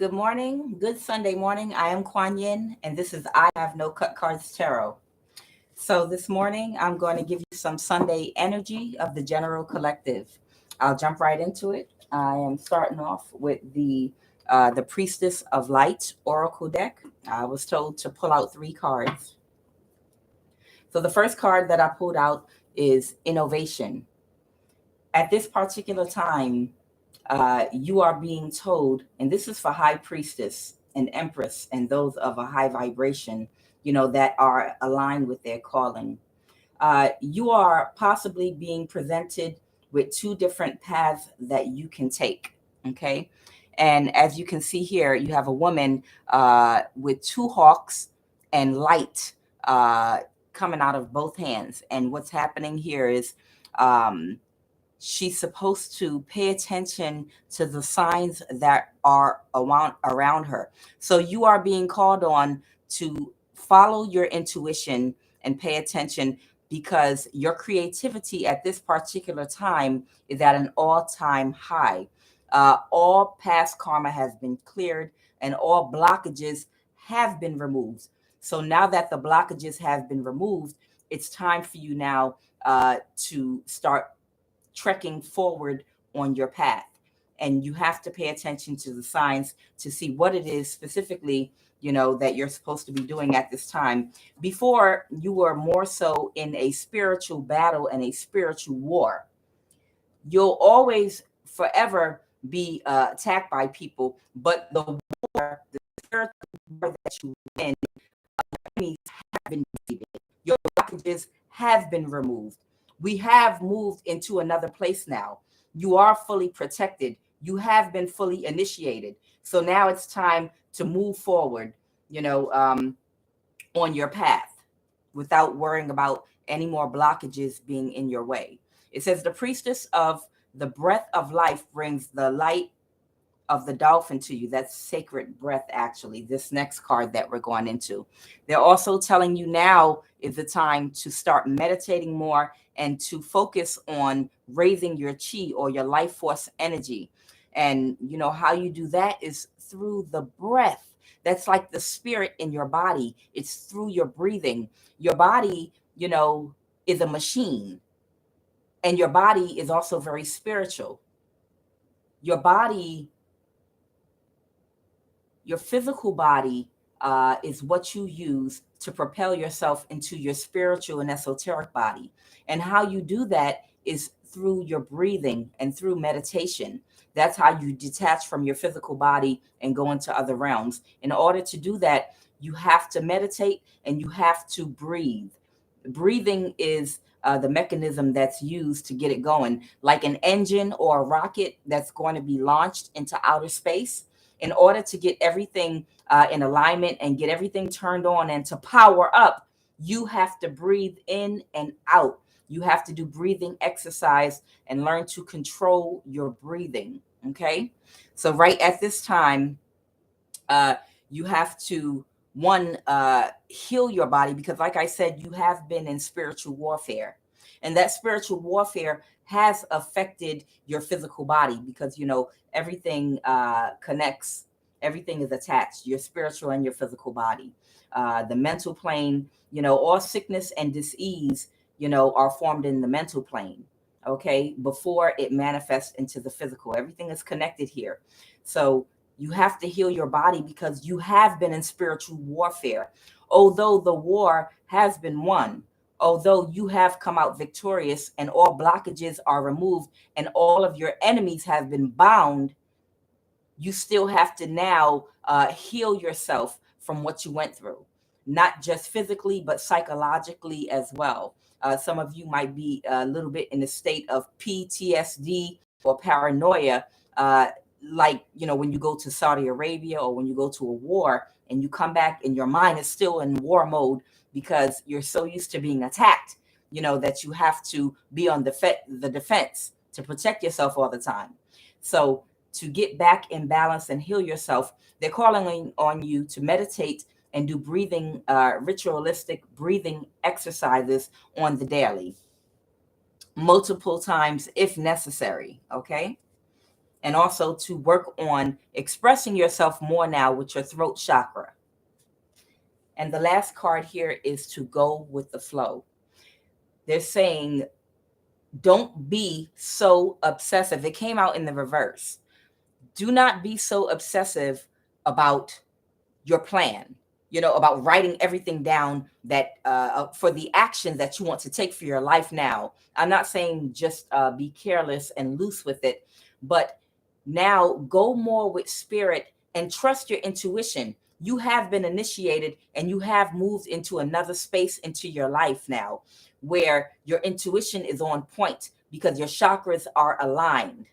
Good morning. Good Sunday morning. I am Kuan Yin, and this is I Have No Cut Cards Tarot. So this morning, I'm going to give you some Sunday energy of the general collective. I'll jump right into it. I am starting off with the Priestess of Light Oracle deck. I was told to pull out 3 cards. So the first card that I pulled out is Innovation. At this particular time, you are being told, and this is for High Priestess and Empress and those of a high vibration, that are aligned with their calling. You are possibly being presented with 2 different paths that you can take. Okay. And as you can see here, you have a woman with 2 hawks and light coming out of both hands. And what's happening here is she's supposed to pay attention to the signs that are around her. So you are being called on to follow your intuition and pay attention, because your creativity at this particular time is at an all-time high. All past karma has been cleared and all blockages have been removed. So now that the blockages have been removed, it's time for you now to start trekking forward on your path. And you have to pay attention to the signs to see what it is specifically, that you're supposed to be doing at this time. Before, you were more so in a spiritual battle and a spiritual war. You'll always forever be attacked by people, but the spiritual war that you win, enemies have been defeated. Your blockages have been removed. We have moved into another place now. You are fully protected. You have been fully initiated. So now it's time to move forward, on your path without worrying about any more blockages being in your way. It says the Priestess of the breath of life brings the light of the dolphin to you. That's sacred breath, actually, this next card that we're going into. They're also telling you now is the time to start meditating more and to focus on raising your chi or your life force energy. And how you do that is through the breath. That's like the spirit in your body. It's through your breathing. Your body, is a machine, and your body is also very spiritual. Your body, your physical body, is what you use to propel yourself into your spiritual and esoteric body. And how you do that is through your breathing and through meditation. That's how you detach from your physical body and go into other realms. In order to do that, you have to meditate and you have to breathe. Breathing is the mechanism that's used to get it going, like an engine or a rocket that's going to be launched into outer space. In order to get everything in alignment and get everything turned on and to power up, you have to breathe in and out. You have to do breathing exercise and learn to control your breathing. Okay. So right at this time, you have to, one, heal your body, because like I said, you have been in spiritual warfare, and that spiritual warfare has affected your physical body, because everything connects, everything is attached, your spiritual and your physical body. The mental plane, all sickness and disease, are formed in the mental plane, okay, before it manifests into the physical. Everything is connected here. So you have to heal your body because you have been in spiritual warfare. Although the war has been won, although you have come out victorious and all blockages are removed and all of your enemies have been bound, you still have to now heal yourself from what you went through, not just physically, but psychologically as well. Some of you might be a little bit in a state of PTSD or paranoia, like, when you go to Saudi Arabia or when you go to a war and you come back and your mind is still in war mode because you're so used to being attacked, that you have to be on the defense to protect yourself all the time. So to get back in balance and heal yourself, they're calling on you to meditate and do breathing, ritualistic breathing exercises on the daily, multiple times if necessary. Okay. and also to work on expressing yourself more now with your throat chakra. And the last card here is to go with the flow. They're saying, don't be so obsessive. It came out in the reverse. Do not be so obsessive about your plan, about writing everything down that for the action that you want to take for your life now. I'm not saying just be careless and loose with it, but now go more with spirit and trust your intuition. You have been initiated and you have moved into another space into your life now where your intuition is on point because your chakras are aligned,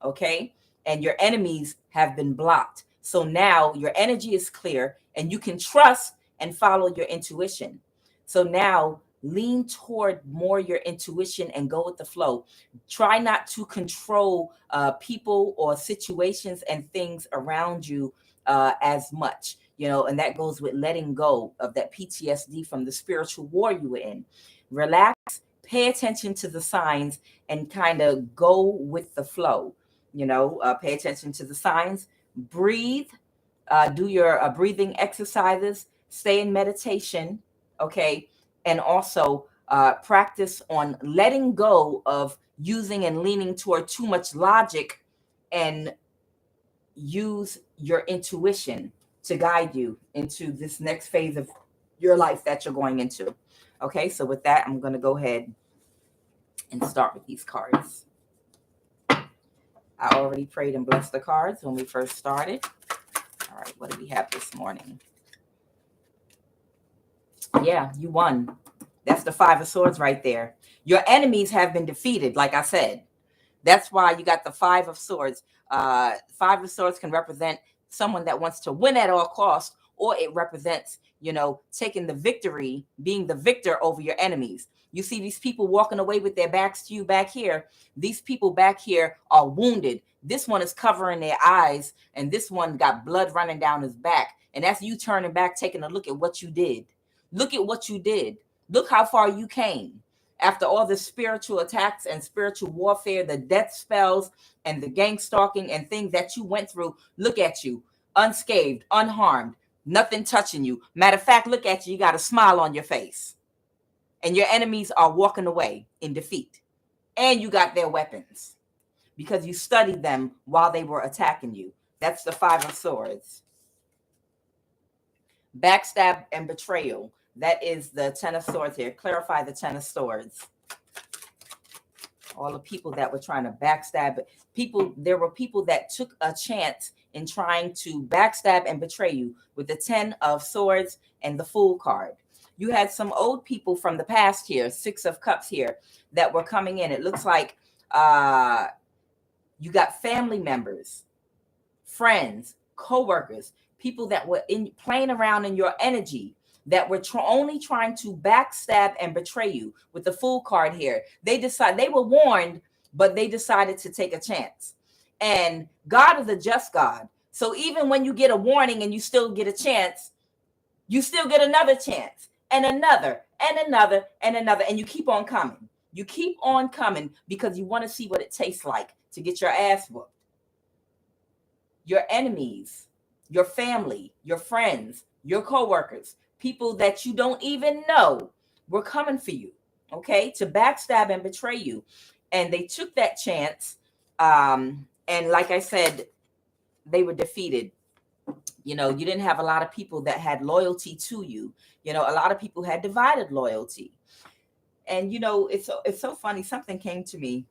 okay? And your enemies have been blocked. So now your energy is clear and you can trust and follow your intuition. So now lean toward more your intuition and go with the flow. Try not to control people or situations and things around you as much, and that goes with letting go of that PTSD from the spiritual war you were in. Relax, pay attention to the signs and kind of go with the flow. Pay attention to the signs, breathe, do your breathing exercises, stay in meditation, okay? And also practice on letting go of using and leaning toward too much logic and use your intuition to guide you into this next phase of your life that you're going into. Okay, so with that, I'm going to go ahead and start with these cards. I already prayed and blessed the cards when we first started. All right, what do we have this morning? Yeah, you won. That's the Five of Swords right there. Your enemies have been defeated, like I said. That's why you got the Five of Swords. Five of Swords can represent someone that wants to win at all costs, or it represents, taking the victory, being the victor over your enemies. You see these people walking away with their backs to you back here. These people back here are wounded. This one is covering their eyes, and this one got blood running down his back. And that's you turning back, taking a look at what you did. Look at what you did. Look how far you came. After all the spiritual attacks and spiritual warfare, the death spells and the gang stalking and things that you went through, look at you, unscathed, unharmed, nothing touching you. Matter of fact, look at you, you got a smile on your face. And your enemies are walking away in defeat. And you got their weapons because you studied them while they were attacking you. That's the Five of Swords. Backstab and betrayal. That is the Ten of Swords here. Clarify the Ten of Swords. All the people that were trying to backstab people, there were people that took a chance in trying to backstab and betray you with the Ten of Swords and the Fool card. You had some old people from the past here, Six of Cups here, that were coming in. It looks like you got family members, friends, co-workers, people that were playing around in your energy, that were only trying to backstab and betray you with the Fool card here. They were warned, but they decided to take a chance. And God is a just God. So even when you get a warning and you still get a chance, you still get another chance and another and another and another. And you keep on coming. You keep on coming because you want to see what it tastes like to get your ass whooped. Your enemies, your family, your friends, your coworkers, people that you don't even know were coming for you, okay, to backstab and betray you. And they took that chance. And like I said, they were defeated. You didn't have a lot of people that had loyalty to you. A lot of people had divided loyalty. And, it's so funny. Something came to me.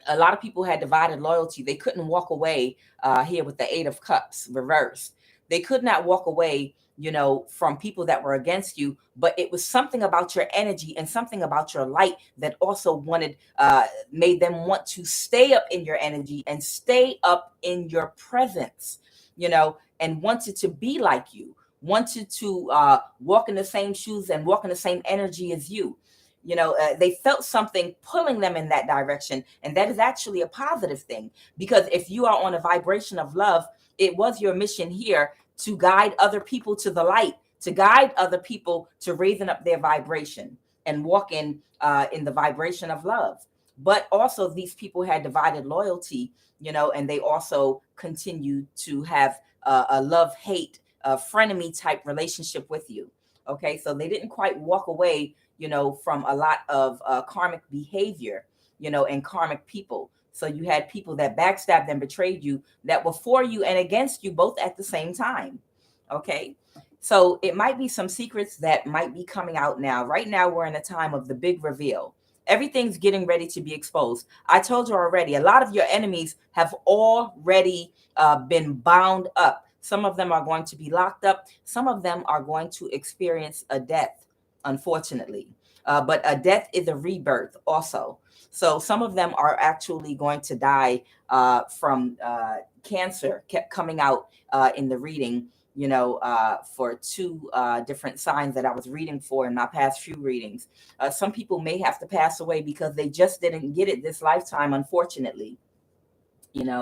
A lot of people had divided loyalty. They couldn't walk away here with the Eight of Cups reversed. They could not walk away, from people that were against you, but it was something about your energy and something about your light that also made them want to stay up in your energy and stay up in your presence, and wanted to be like you, wanted to walk in the same shoes and walk in the same energy as you. They felt something pulling them in that direction. And that is actually a positive thing, because if you are on a vibration of love, it was your mission here to guide other people to the light, to guide other people to raising up their vibration and walk in the vibration of love. But also these people had divided loyalty, and they also continued to have a love-hate, frenemy type relationship with you. Okay, so they didn't quite walk away, from a lot of karmic behavior, and karmic people. So you had people that backstabbed and betrayed you, that were for you and against you both at the same time. Okay, so it might be some secrets that might be coming out now. Right now, we're in a time of the big reveal. Everything's getting ready to be exposed. I told you already, a lot of your enemies have already been bound up. Some of them are going to be locked up. Some of them are going to experience a death, unfortunately. But a death is a rebirth also. So some of them are actually going to die from cancer, kept coming out in the reading, for two different signs that I was reading for in my past few readings. Some people may have to pass away because they just didn't get it this lifetime, unfortunately. And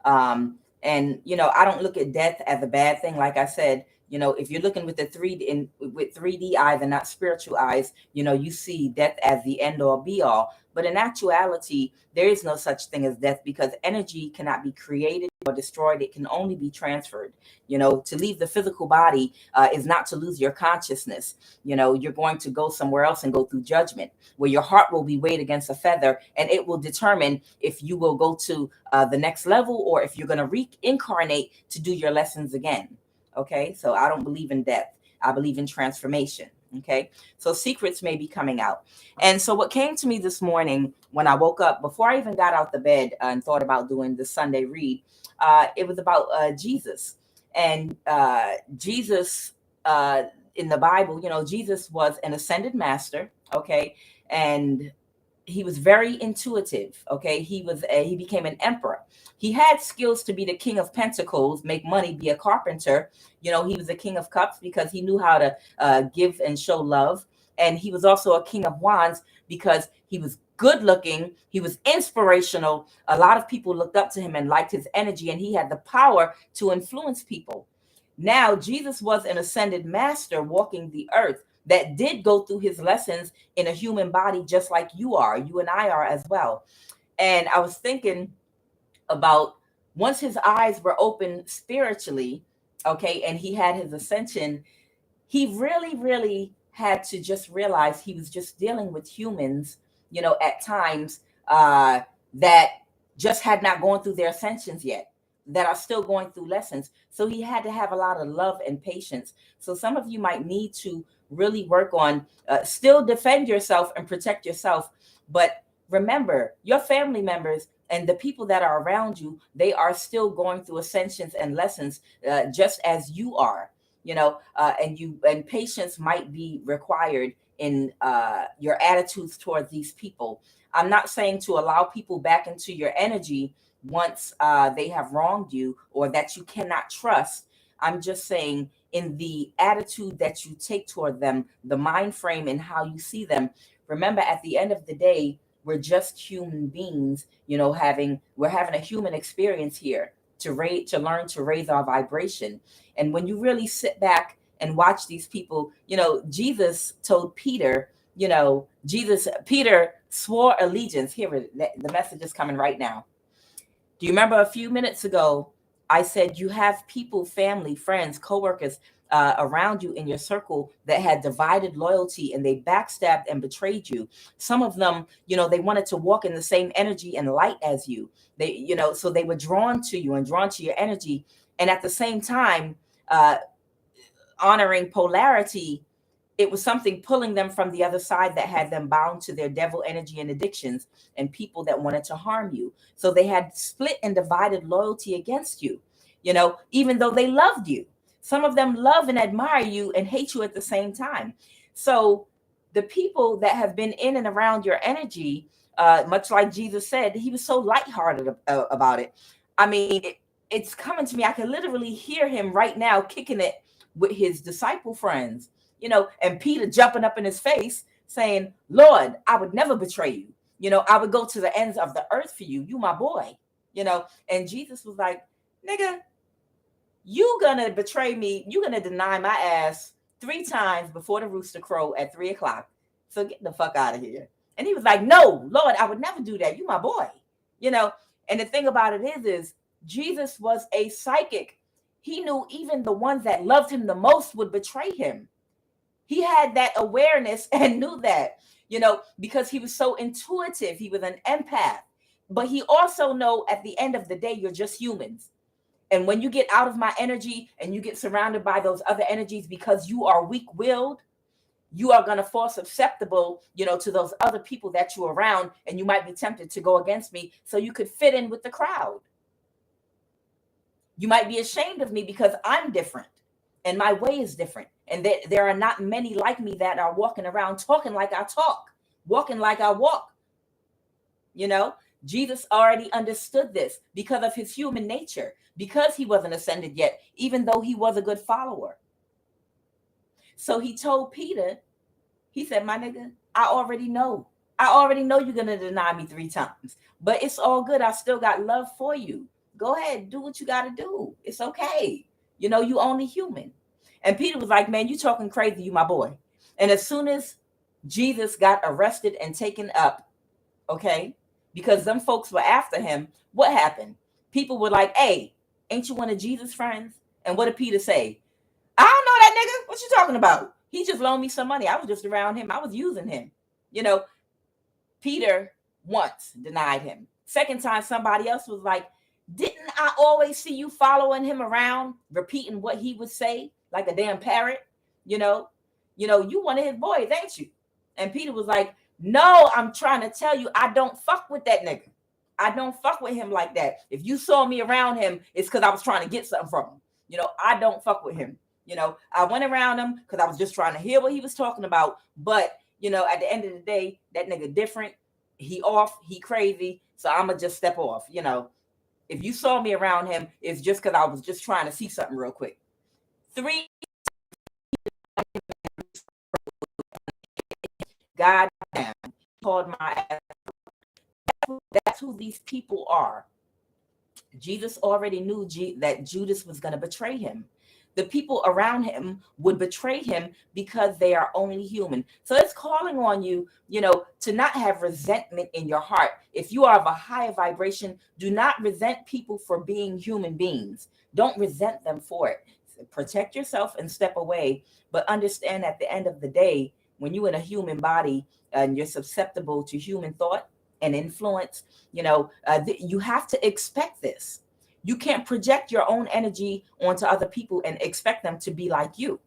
I don't look at death as a bad thing. Like I said, if you're looking with the with 3D eyes and not spiritual eyes, you see death as the end all be all. But in actuality, there is no such thing as death, because energy cannot be created or destroyed. It can only be transferred. To leave the physical body is not to lose your consciousness. You're going to go somewhere else and go through judgment, where your heart will be weighed against a feather, and it will determine if you will go to the next level, or if you're going to reincarnate to do your lessons again. Okay, so I don't believe in death. I believe in transformation. Okay, so secrets may be coming out. And so what came to me this morning when I woke up, before I even got out the bed and thought about doing the Sunday read, it was about Jesus. And Jesus in the Bible, Jesus was an ascended master. Okay, and he was very intuitive. Okay, he became an emperor. He had skills to be the king of pentacles, make money, be a carpenter. He was a king of cups because he knew how to give and show love. And he was also a king of wands because he was good looking. He was inspirational. A lot of people looked up to him and liked his energy, and he had the power to influence people. Now, Jesus was an ascended master walking the earth that did go through his lessons in a human body, just like you and I are as well. And I was thinking about, once his eyes were open spiritually, okay, and he had his ascension, he really, really had to just realize he was just dealing with humans, at times that just had not gone through their ascensions yet, that are still going through lessons. So he had to have a lot of love and patience. So some of you might need to really work on still defend yourself and protect yourself. But remember, your family members and the people that are around you, they are still going through ascensions and lessons just as you are, and patience might be required in your attitudes towards these people. I'm not saying to allow people back into your energy once they have wronged you, or that you cannot trust. I'm just saying, in the attitude that you take toward them, the mind frame and how you see them. Remember, at the end of the day, we're just human beings, we're having a human experience here to learn to raise our vibration. And when you really sit back and watch these people, Jesus told Peter, Peter swore allegiance. Here, the message is coming right now. Do you remember a few minutes ago, I said you have people, family, friends, coworkers around you in your circle that had divided loyalty, and they backstabbed and betrayed you. Some of them, they wanted to walk in the same energy and light as you. So they were drawn to you and drawn to your energy. And at the same time, honoring polarity, it was something pulling them from the other side that had them bound to their devil energy and addictions, and people that wanted to harm you. So they had split and divided loyalty against you, even though they loved you. Some of them love and admire you and hate you at the same time. So the people that have been in and around your energy, much like Jesus said, he was so lighthearted about it. I mean, it's coming to me. I can literally hear him right now kicking it with his disciple friends. And Peter jumping up in his face saying, Lord, I would never betray you. I would go to the ends of the earth for you. You my boy, and Jesus was like, nigga, you gonna betray me. You gonna deny my ass 3 times before the rooster crow at 3 o'clock. So get the fuck out of here. And he was like, no, Lord, I would never do that. You my boy, you know. And the thing about it is Jesus was a psychic. He knew even the ones that loved him the most would betray him. He had that awareness and knew that, you know, because he was so intuitive. He was an empath. But he also know at the end of the day, you're just humans. And when you get out of my energy and you get surrounded by those other energies, because you are weak-willed, you are going to fall susceptible, you know, to those other people that you're around, and you might be tempted to go against me so you could fit in with the crowd. You might be ashamed of me because I'm different and my way is different. And there are not many like me that are walking around talking like I talk, walking like I walk. You know, Jesus already understood this because of his human nature, because he wasn't ascended yet, even though he was a good follower. So he told Peter, he said, my nigga, I already know you're going to deny me 3 times, but it's all good. I still got love for you. Go ahead, do what you got to do. It's okay. You know, you only human. And Peter was like, man, you talking crazy, you my boy. And as soon as Jesus got arrested and taken up, okay, because them folks were after him, what happened? People were like, hey, ain't you one of Jesus' friends? And what did Peter say? I don't know that nigga. What you talking about? He just loaned me some money. I was just around him. I was using him. You know, Peter once denied him. Second time, somebody else was like, didn't I always see you following him around, repeating what he would say like a damn parrot? You know, you one of his boys, ain't you? And Peter was like, no, I'm trying to tell you, I don't fuck with that nigga. I don't fuck with him like that. If you saw me around him, it's because I was trying to get something from him. You know, I don't fuck with him. You know, I went around him because I was just trying to hear what he was talking about. But, you know, at the end of the day, that nigga different. He off, he crazy. So I'm going to just step off. You know, if you saw me around him, it's just because I was just trying to see something real quick. 3. God damn, called my ass. That's who these people are. Jesus already knew that Judas was going to betray him. The people around him would betray him because they are only human. So it's calling on you, you know, to not have resentment in your heart. If you are of a higher vibration, do not resent people for being human beings. Don't resent them for it. Protect yourself and step away. But understand at the end of the day, when you're in a human body and you're susceptible to human thought and influence, you know, you have to expect this. You can't project your own energy onto other people and expect them to be like you.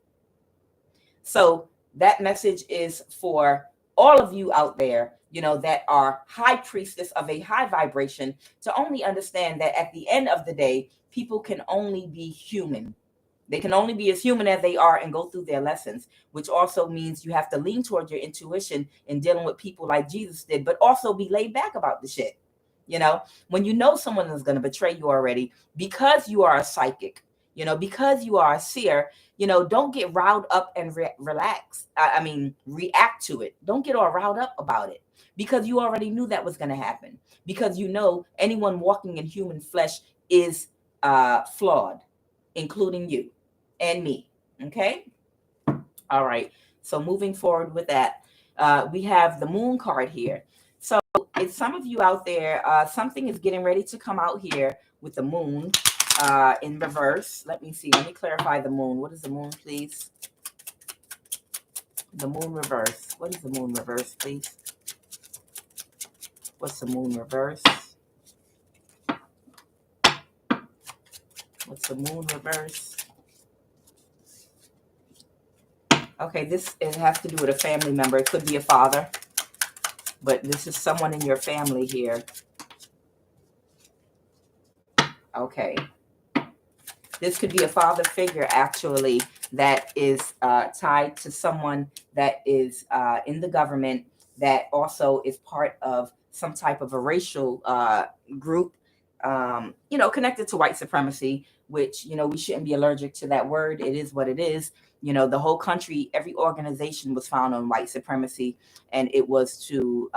So that message is for all of you out there, you know, that are high priestess of a high vibration, to only understand that at the end of the day, people can only be human. They can only be as human as they are and go through their lessons, which also means you have to lean toward your intuition in dealing with people like Jesus did, but also be laid back about the shit. You know, when you know someone is going to betray you already, because you are a psychic, you know, because you are a seer, you know, don't get riled up and relax. React to it. Don't get all riled up about it, because you already knew that was going to happen, because you know anyone walking in human flesh is flawed, including you and me. Okay. All right. So moving forward with that, we have the moon card here. So it's some of you out there, something is getting ready to come out here with the moon in reverse. Let me see. Let me clarify the moon. What is the moon, please? The moon reverse. What is the moon reverse, please? What's the moon reverse? What's the moon reverse? Okay, it has to do with a family member. It could be a father, but this is someone in your family here. Okay. This could be a father figure, actually, that is tied to someone that is in the government, that also is part of some type of a racial group, you know, connected to white supremacy, which, you know, we shouldn't be allergic to that word. It is what it is. You know, the whole country, every organization was found on white supremacy. And it was to,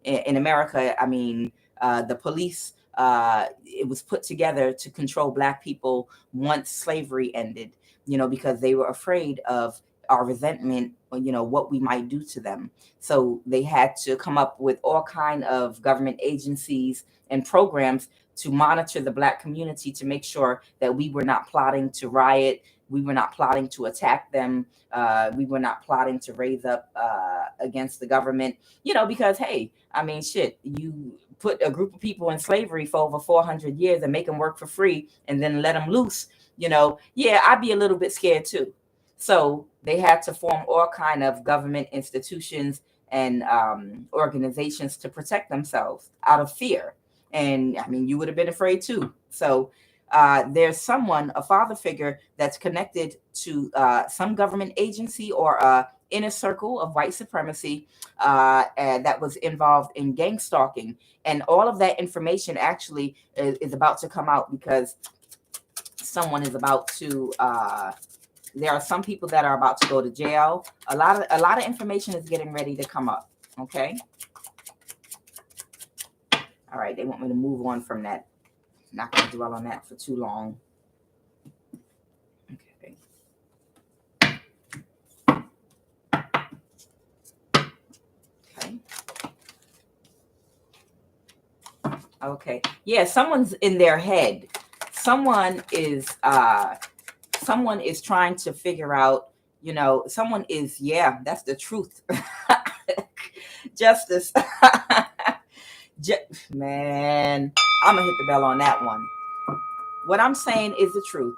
in America, I mean, the police, it was put together to control Black people once slavery ended, you know, because they were afraid of our resentment, or, what we might do to them. So they had to come up with all kind of government agencies and programs to monitor the Black community, to make sure that we were not plotting to riot, we were not plotting to attack them, we were not plotting to raise up against the government, because, hey, I mean, shit, you put a group of people in slavery for over 400 years and make them work for free and then let them loose, yeah, I'd be a little bit scared too. So they had to form all kind of government institutions and organizations to protect themselves out of fear. And I mean, you would have been afraid too. So there's someone, a father figure, that's connected to some government agency or a inner circle of white supremacy and that was involved in gang stalking. And all of that information actually is about to come out, because someone is about to there are some people that are about to go to jail. A lot of information is getting ready to come up. Okay. All right. They want me to move on from that. Not going to dwell on that for too long. Okay. Okay. Okay. Yeah, someone's in their head. Someone is trying to figure out, someone is, yeah, that's the truth. Justice. Man, I'm gonna hit the bell on that one. What I'm saying is the truth.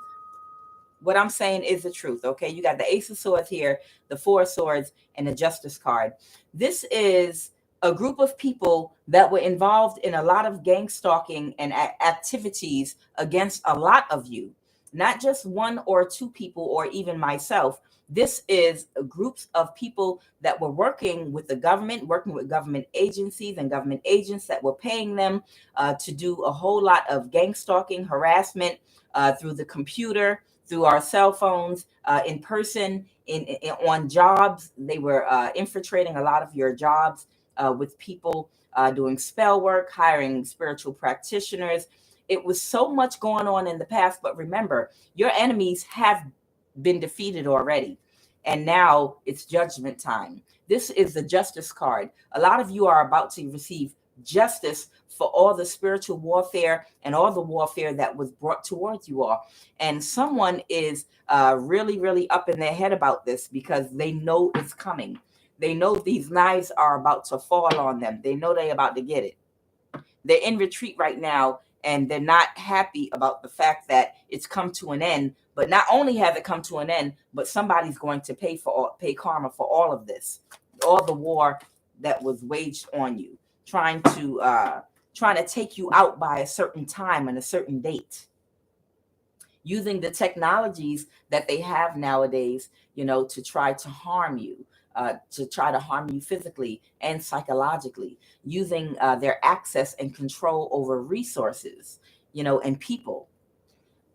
What I'm saying is the truth. Okay, you got the Ace of Swords here, the Four of Swords, and the Justice card. This is a group of people that were involved in a lot of gang stalking and activities against a lot of you, not just one or two people or even myself. This is groups of people that were working with the government, working with government agencies and government agents that were paying them to do a whole lot of gang stalking, harassment through the computer, through our cell phones, in person, on jobs. They were infiltrating a lot of your jobs with people doing spell work, hiring spiritual practitioners. It was so much going on in the past, but remember, your enemies have been defeated already. And now it's judgment time. This is the Justice card. A lot of you are about to receive justice for all the spiritual warfare and all the warfare that was brought towards you all. And someone is really, really up in their head about this, because they know it's coming. They know these knives are about to fall on them. They know they're about to get it. They're in retreat right now, and they're not happy about the fact that it's come to an end. But not only has it come to an end, but somebody's going to pay karma for all of this, all the war that was waged on you, trying to take you out by a certain time and a certain date, using the technologies that they have nowadays, to try to harm you. To try to harm you physically and psychologically, using their access and control over resources, and people.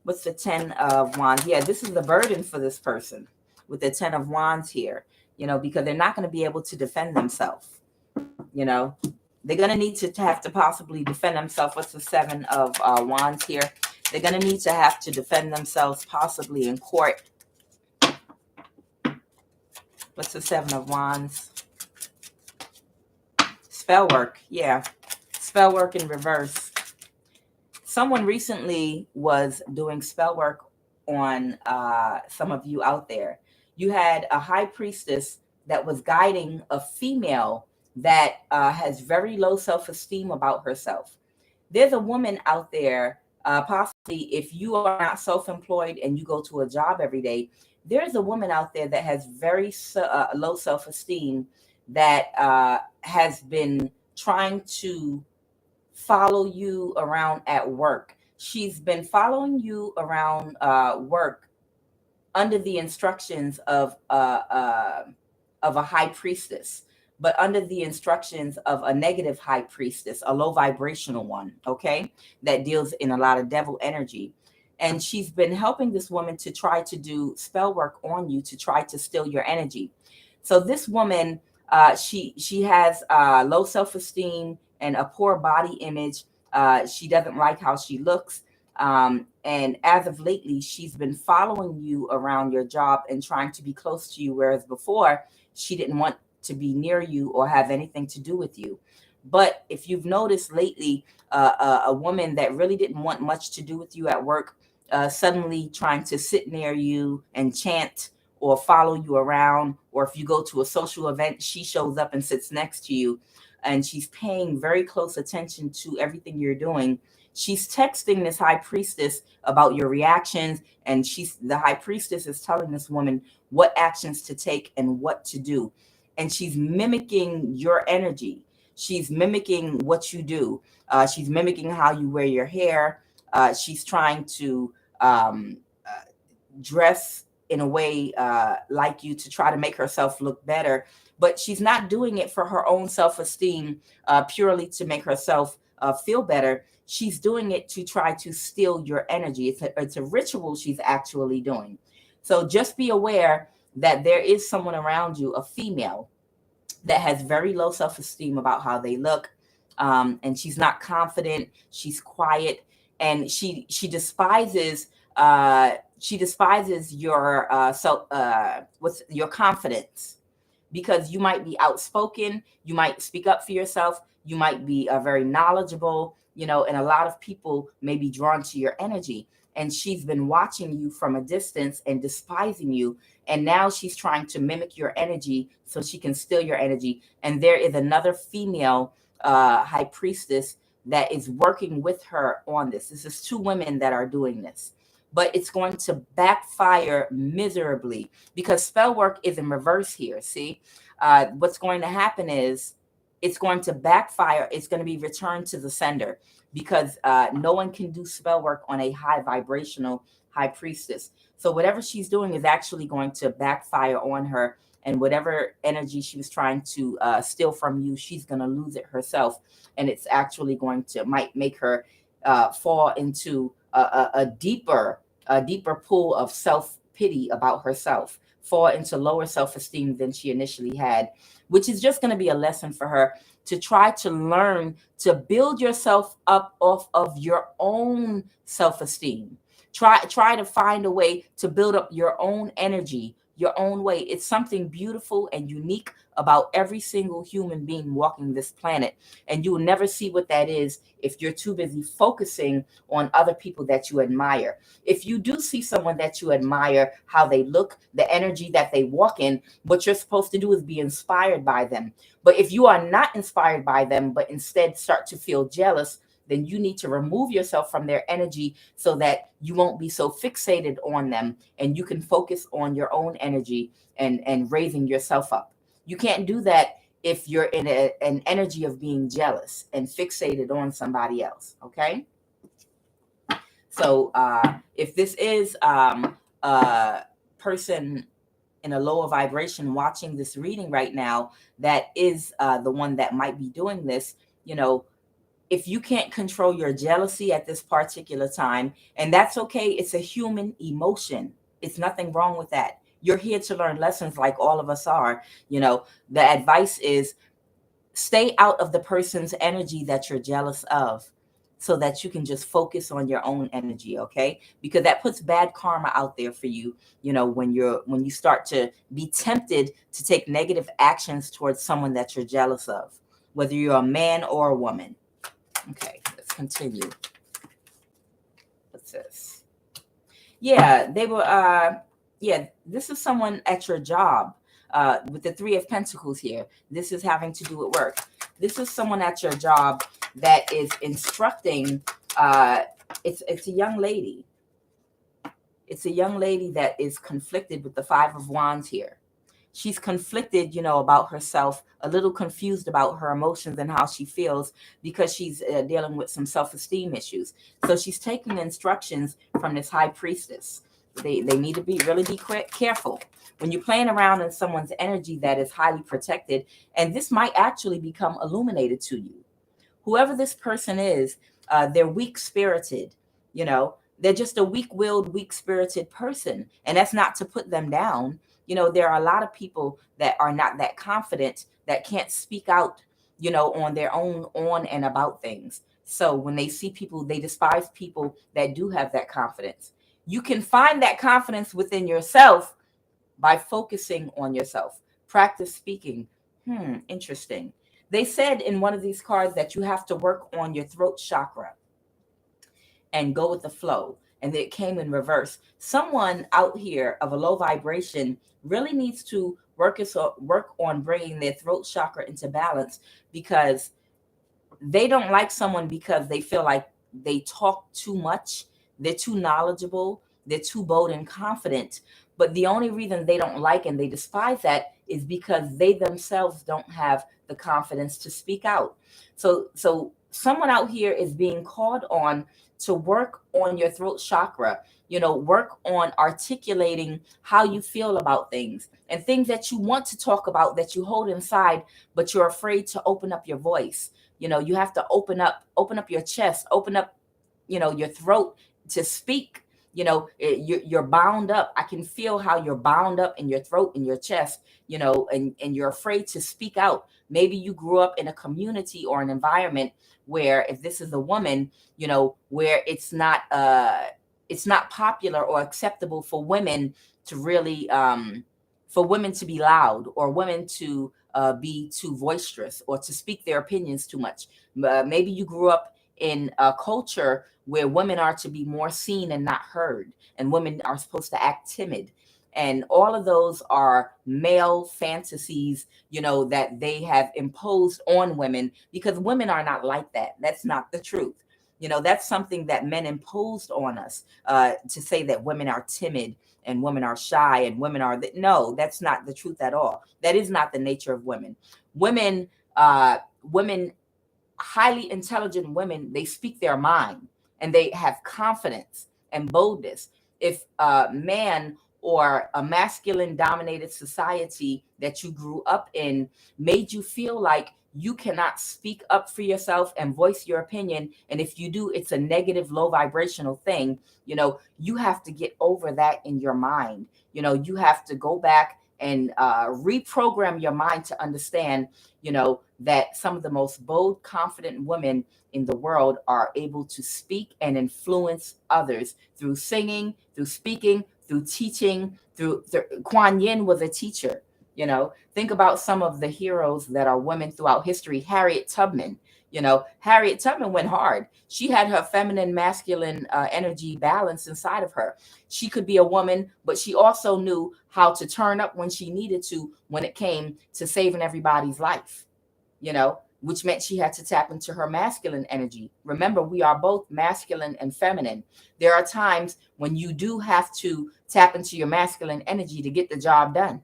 What's the 10 of Wands? Yeah, this is the burden for this person with the 10 of Wands here, because they're not going to be able to defend themselves. They're going to need to have to possibly defend themselves. What's the 7 of Wands here? They're going to need to have to defend themselves possibly in court. What's the 7 of Wands? Spell work. Yeah. Spell work in reverse. Someone recently was doing spell work on some of you out there. You had a high priestess that was guiding a female that has very low self-esteem about herself. There's a woman out there, possibly if you are not self-employed and you go to a job every day, there's a woman out there that has very low self-esteem that has been trying to follow you around at work. She's been following you around work under the instructions of a high priestess, but under the instructions of a negative high priestess, a low vibrational one, okay, that deals in a lot of devil energy. And she's been helping this woman to try to do spell work on you to try to steal your energy. So this woman, she has low self-esteem and a poor body image. She doesn't like how she looks. And as of lately, she's been following you around your job and trying to be close to you, whereas before she didn't want to be near you or have anything to do with you. But if you've noticed lately, a woman that really didn't want much to do with you at work, suddenly trying to sit near you and chant or follow you around, or if you go to a social event, she shows up and sits next to you, and she's paying very close attention to everything you're doing. She's texting this high priestess about your reactions, and the high priestess is telling this woman what actions to take and what to do. And she's mimicking your energy. She's mimicking what you do. She's mimicking how you wear your hair. She's trying to dress in a way like you, to try to make herself look better. But she's not doing it for her own self-esteem, purely to make herself feel better. She's doing it to try to steal your energy. It's a ritual she's actually doing. So just be aware that there is someone around you, a female, that has very low self-esteem about how they look. And she's not confident. She's quiet, and she despises your with your confidence, because you might be outspoken, you might speak up for yourself, you might be very knowledgeable, and a lot of people may be drawn to your energy. And she's been watching you from a distance and despising you. And now she's trying to mimic your energy so she can steal your energy. And there is another female high priestess that is working with her on this. This is two women that are doing this. But it's going to backfire miserably, because spell work is in reverse here. See, what's going to happen is it's going to backfire. It's going to be returned to the sender, because no one can do spell work on a high vibrational high priestess. So whatever she's doing is actually going to backfire on her, and whatever energy she was trying to steal from you, she's going to lose it herself. And it's actually might make her fall into a deeper pool of self-pity about herself, fall into lower self-esteem than she initially had, which is just going to be a lesson for her to try to learn to build yourself up off of your own self-esteem. Try to find a way to build up your own energy, your own way. It's something beautiful and unique about every single human being walking this planet. And you will never see what that is if you're too busy focusing on other people that you admire. If you do see someone that you admire, how they look, the energy that they walk in, what you're supposed to do is be inspired by them. But if you are not inspired by them, but instead start to feel jealous, then you need to remove yourself from their energy so that you won't be so fixated on them, and you can focus on your own energy and raising yourself up. You can't do that if you're in an energy of being jealous and fixated on somebody else. Okay. So if this is a person in a lower vibration watching this reading right now, that is the one that might be doing this, if you can't control your jealousy at this particular time, and that's okay, it's a human emotion. It's nothing wrong with that. You're here to learn lessons like all of us are. The advice is stay out of the person's energy that you're jealous of, so that you can just focus on your own energy, okay? Because that puts bad karma out there for you, when you start to be tempted to take negative actions towards someone that you're jealous of, whether you're a man or a woman. Okay, let's continue. What's this? Yeah, they were this is someone at your job with the Three of Pentacles here. This is having to do with work. This is someone at your job that is instructing. It's a young lady. It's a young lady that is conflicted with the Five of Wands here. She's conflicted, about herself, a little confused about her emotions and how she feels, because she's dealing with some self-esteem issues. So she's taking instructions from this high priestess. They need to really be careful when you're playing around in someone's energy that is highly protected, and this might actually become illuminated to you. Whoever this person is, they're weak-spirited, they're just a weak-willed, weak-spirited person, and that's not to put them down. There are a lot of people that are not that confident, that can't speak out, on their own, on and about things. So when they see people, they despise people that do have that confidence. You can find that confidence within yourself by focusing on yourself. Practice speaking. Interesting. They said in one of these cards that you have to work on your throat chakra and go with the flow. And it came in reverse. Someone out here of a low vibration really needs to work on bringing their throat chakra into balance, because they don't like someone because they feel like they talk too much, they're too knowledgeable, they're too bold and confident. But the only reason they don't like and they despise that is because they themselves don't have the confidence to speak out. So someone out here is being called on to work on your throat chakra, work on articulating how you feel about things and things that you want to talk about that you hold inside, but you're afraid to open up your voice. You have to open up your chest, open up, your throat to speak. You're bound up. I can feel how you're bound up in your throat, in your chest, and you're afraid to speak out. Maybe you grew up in a community or an environment where, if this is a woman, where it's not popular or acceptable for women to really, for women to be loud, or women to be too boisterous, or to speak their opinions too much. Maybe you grew up in a culture where women are to be more seen and not heard, and women are supposed to act timid. And all of those are male fantasies, that they have imposed on women, because women are not like that. That's not the truth. That's something that men imposed on us, to say that women are timid and women are shy and women are no, that's not the truth at all. That is not the nature of women. Women, highly intelligent women, they speak their mind and they have confidence and boldness. If a man or a masculine dominated society that you grew up in made you feel like you cannot speak up for yourself and voice your opinion, and if you do, it's a negative, low vibrational thing, you have to get over that in your mind. You have to go back and reprogram your mind to understand, that some of the most bold, confident women in the world are able to speak and influence others through singing, through speaking, through teaching, through Kuan Yin was a teacher. Think about some of the heroes that are women throughout history. Harriet Tubman. Harriet Tubman went hard. She had her feminine, masculine energy balance inside of her. She could be a woman, but she also knew how to turn up when she needed to, when it came to saving everybody's life, which meant she had to tap into her masculine energy. Remember, we are both masculine and feminine. There are times when you do have to tap into your masculine energy to get the job done.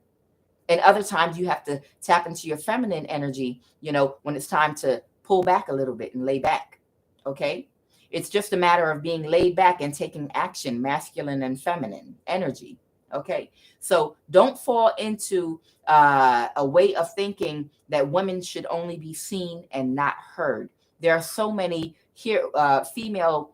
And other times you have to tap into your feminine energy, when it's time to pull back a little bit and lay back. Okay. It's just a matter of being laid back and taking action, masculine and feminine energy. Okay. So don't fall into a way of thinking that women should only be seen and not heard. There are so many female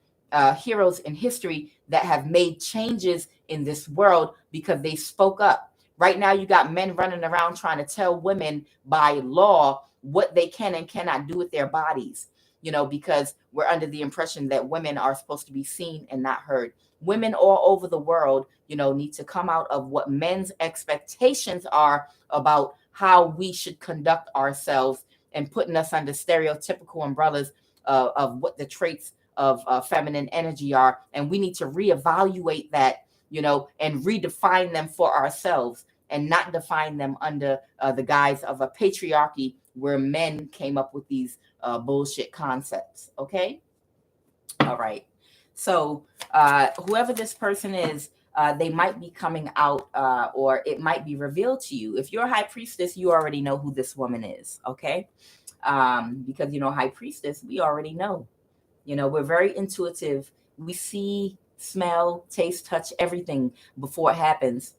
heroes in history that have made changes in this world because they spoke up. Right now, you got men running around trying to tell women by law what they can and cannot do with their bodies, because we're under the impression that women are supposed to be seen and not heard. Women all over the world, need to come out of what men's expectations are about how we should conduct ourselves, and putting us under stereotypical umbrellas of what the traits of feminine energy are. And we need to reevaluate that, and redefine them for ourselves, and not define them under the guise of a patriarchy where men came up with these bullshit concepts. Okay. All right. So whoever this person is, they might be coming out, or it might be revealed to you. If you're a high priestess, you already know who this woman is. Okay. Because, high priestess, we already know, we're very intuitive. We see, smell, taste, touch everything before it happens.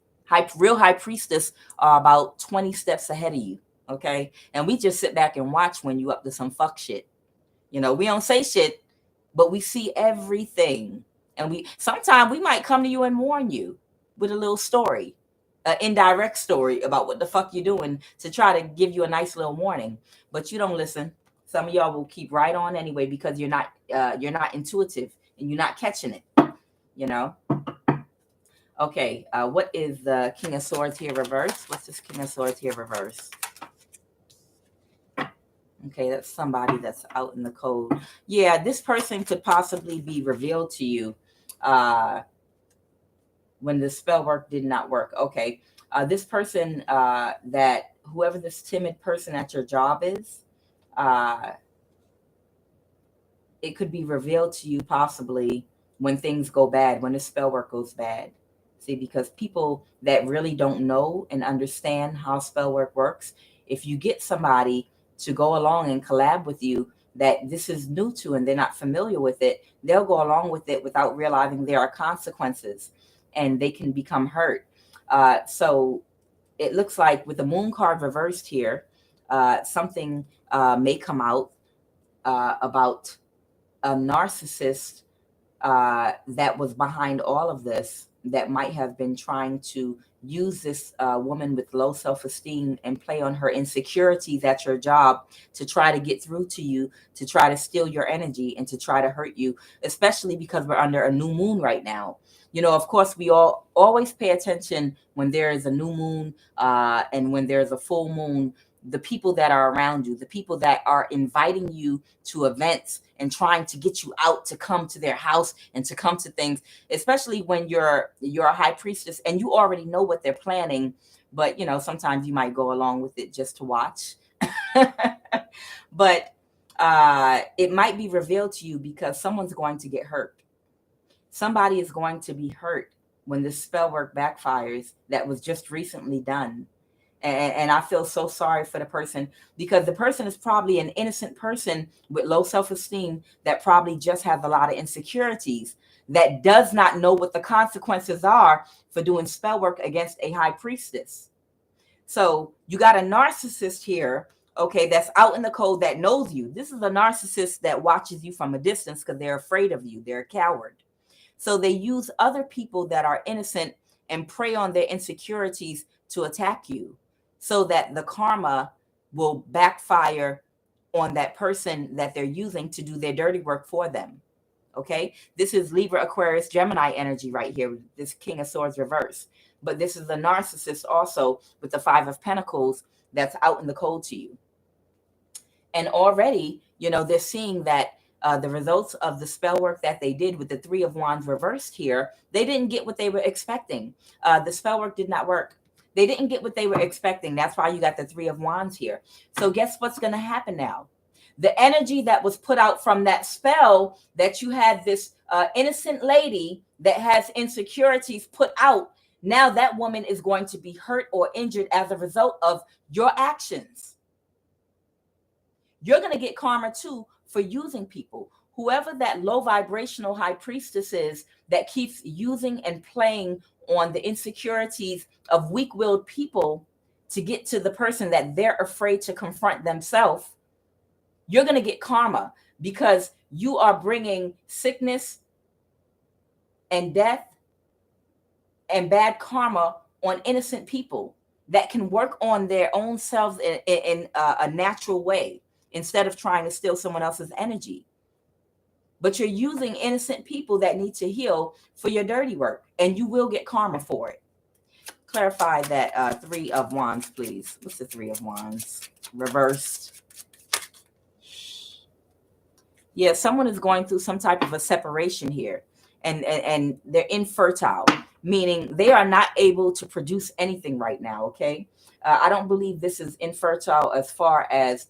Real high priestess are about 20 steps ahead of you. Okay. And we just sit back and watch when you up to some fuck shit. We don't say shit, but we see everything. And sometimes we might come to you and warn you with a little story, an indirect story about what the fuck you're doing, to try to give you a nice little warning, but you don't listen. Some of y'all will keep right on anyway because you're not intuitive and you're not catching it, you know. Okay, what is the King of Swords here reverse? What's this King of Swords here reverse? Okay, that's somebody that's out in the cold. Yeah, this person could possibly be revealed to you when the spell work did not work. Okay, this person, that whoever this timid person at your job is, it could be revealed to you possibly when things go bad, when the spell work goes bad. See, because people that really don't know and understand how spell work works, if you get somebody to go along and collab with you that this is new to and they're not familiar with it, they'll go along with it without realizing there are consequences and they can become hurt. So it looks like with the Moon card reversed here, something may come out about a narcissist that was behind all of this, that might have been trying to use this woman with low self-esteem and play on her insecurities at your job to try to get through to you, to try to steal your energy and to try to hurt you, especially because we're under a new moon right now. You know, of course, we all always pay attention when there is a new moon and when there's a full moon. The people that are around you, the people that are inviting you to events and trying to get you out to come to their house and to come to things, especially when you're a high priestess and you already know what they're planning, but you know, sometimes you might go along with it just to watch. But it might be revealed to you because someone's going to get hurt. Somebody is going to be hurt when this spell work backfires that was just recently done. And I feel so sorry for the person, because the person is probably an innocent person with low self-esteem that probably just has a lot of insecurities, that does not know what the consequences are for doing spell work against a high priestess. So you got a narcissist here, okay, that's out in the cold, that knows you. This is a narcissist that watches you from a distance because they're afraid of you. They're a coward. So they use other people that are innocent and prey on their insecurities to attack you, so that the karma will backfire on that person that they're using to do their dirty work for them. Okay, this is Libra, Aquarius, Gemini energy right here, this King of Swords reverse. But this is the narcissist also with the Five of Pentacles that's out in the cold to you. And already, you know, they're seeing that the results of the spell work that they did with the Three of Wands reversed here, they didn't get what they were expecting. The spell work did not work. They didn't get what they were expecting. That's why you got the Three of Wands here. So guess what's going to happen now? The energy that was put out from that spell, that you had this innocent lady that has insecurities put out, now that woman is going to be hurt or injured as a result of your actions. You're going to get karma too for using people. Whoever that low vibrational high priestess is that keeps using and playing on the insecurities of weak-willed people to get to the person that they're afraid to confront themselves, you're going to get karma, because you are bringing sickness and death and bad karma on innocent people that can work on their own selves in a natural way, instead of trying to steal someone else's energy. But you're using innocent people that need to heal for your dirty work, and you will get karma for it. Clarify that Three of Wands, please. What's the Three of Wands? Reversed. Yeah, someone is going through some type of a separation here, and they're infertile, meaning they are not able to produce anything right now, okay? I don't believe this is infertile as far as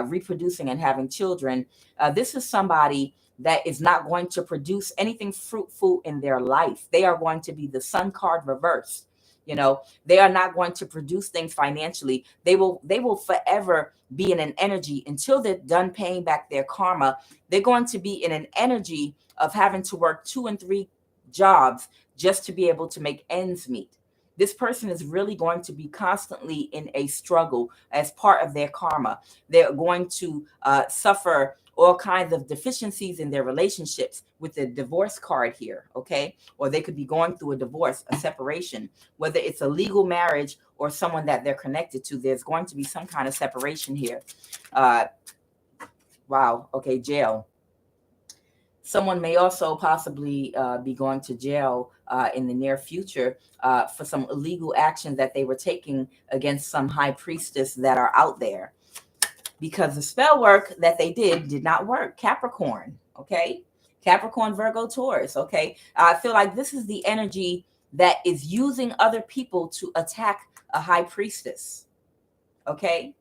reproducing and having children. This is somebody that is not going to produce anything fruitful in their life. They are going to be the Sun card reversed. You know, they are not going to produce things financially. They will forever be in an energy until they're done paying back their karma. They're going to be in an energy of having to work 2 and 3 jobs just to be able to make ends meet. This person is really going to be constantly in a struggle as part of their karma. They're going to suffer all kinds of deficiencies in their relationships with the divorce card here, okay? Or they could be going through a divorce, a separation, whether it's a legal marriage or someone that they're connected to. There's going to be some kind of separation here. Wow. Okay, jail. Someone may also possibly be going to jail in the near future for some illegal actions that they were taking against some high priestess that are out there, because the spell work that they did not work. Capricorn, okay? Capricorn, Virgo, Taurus, okay? I feel like this is the energy that is using other people to attack a high priestess, okay?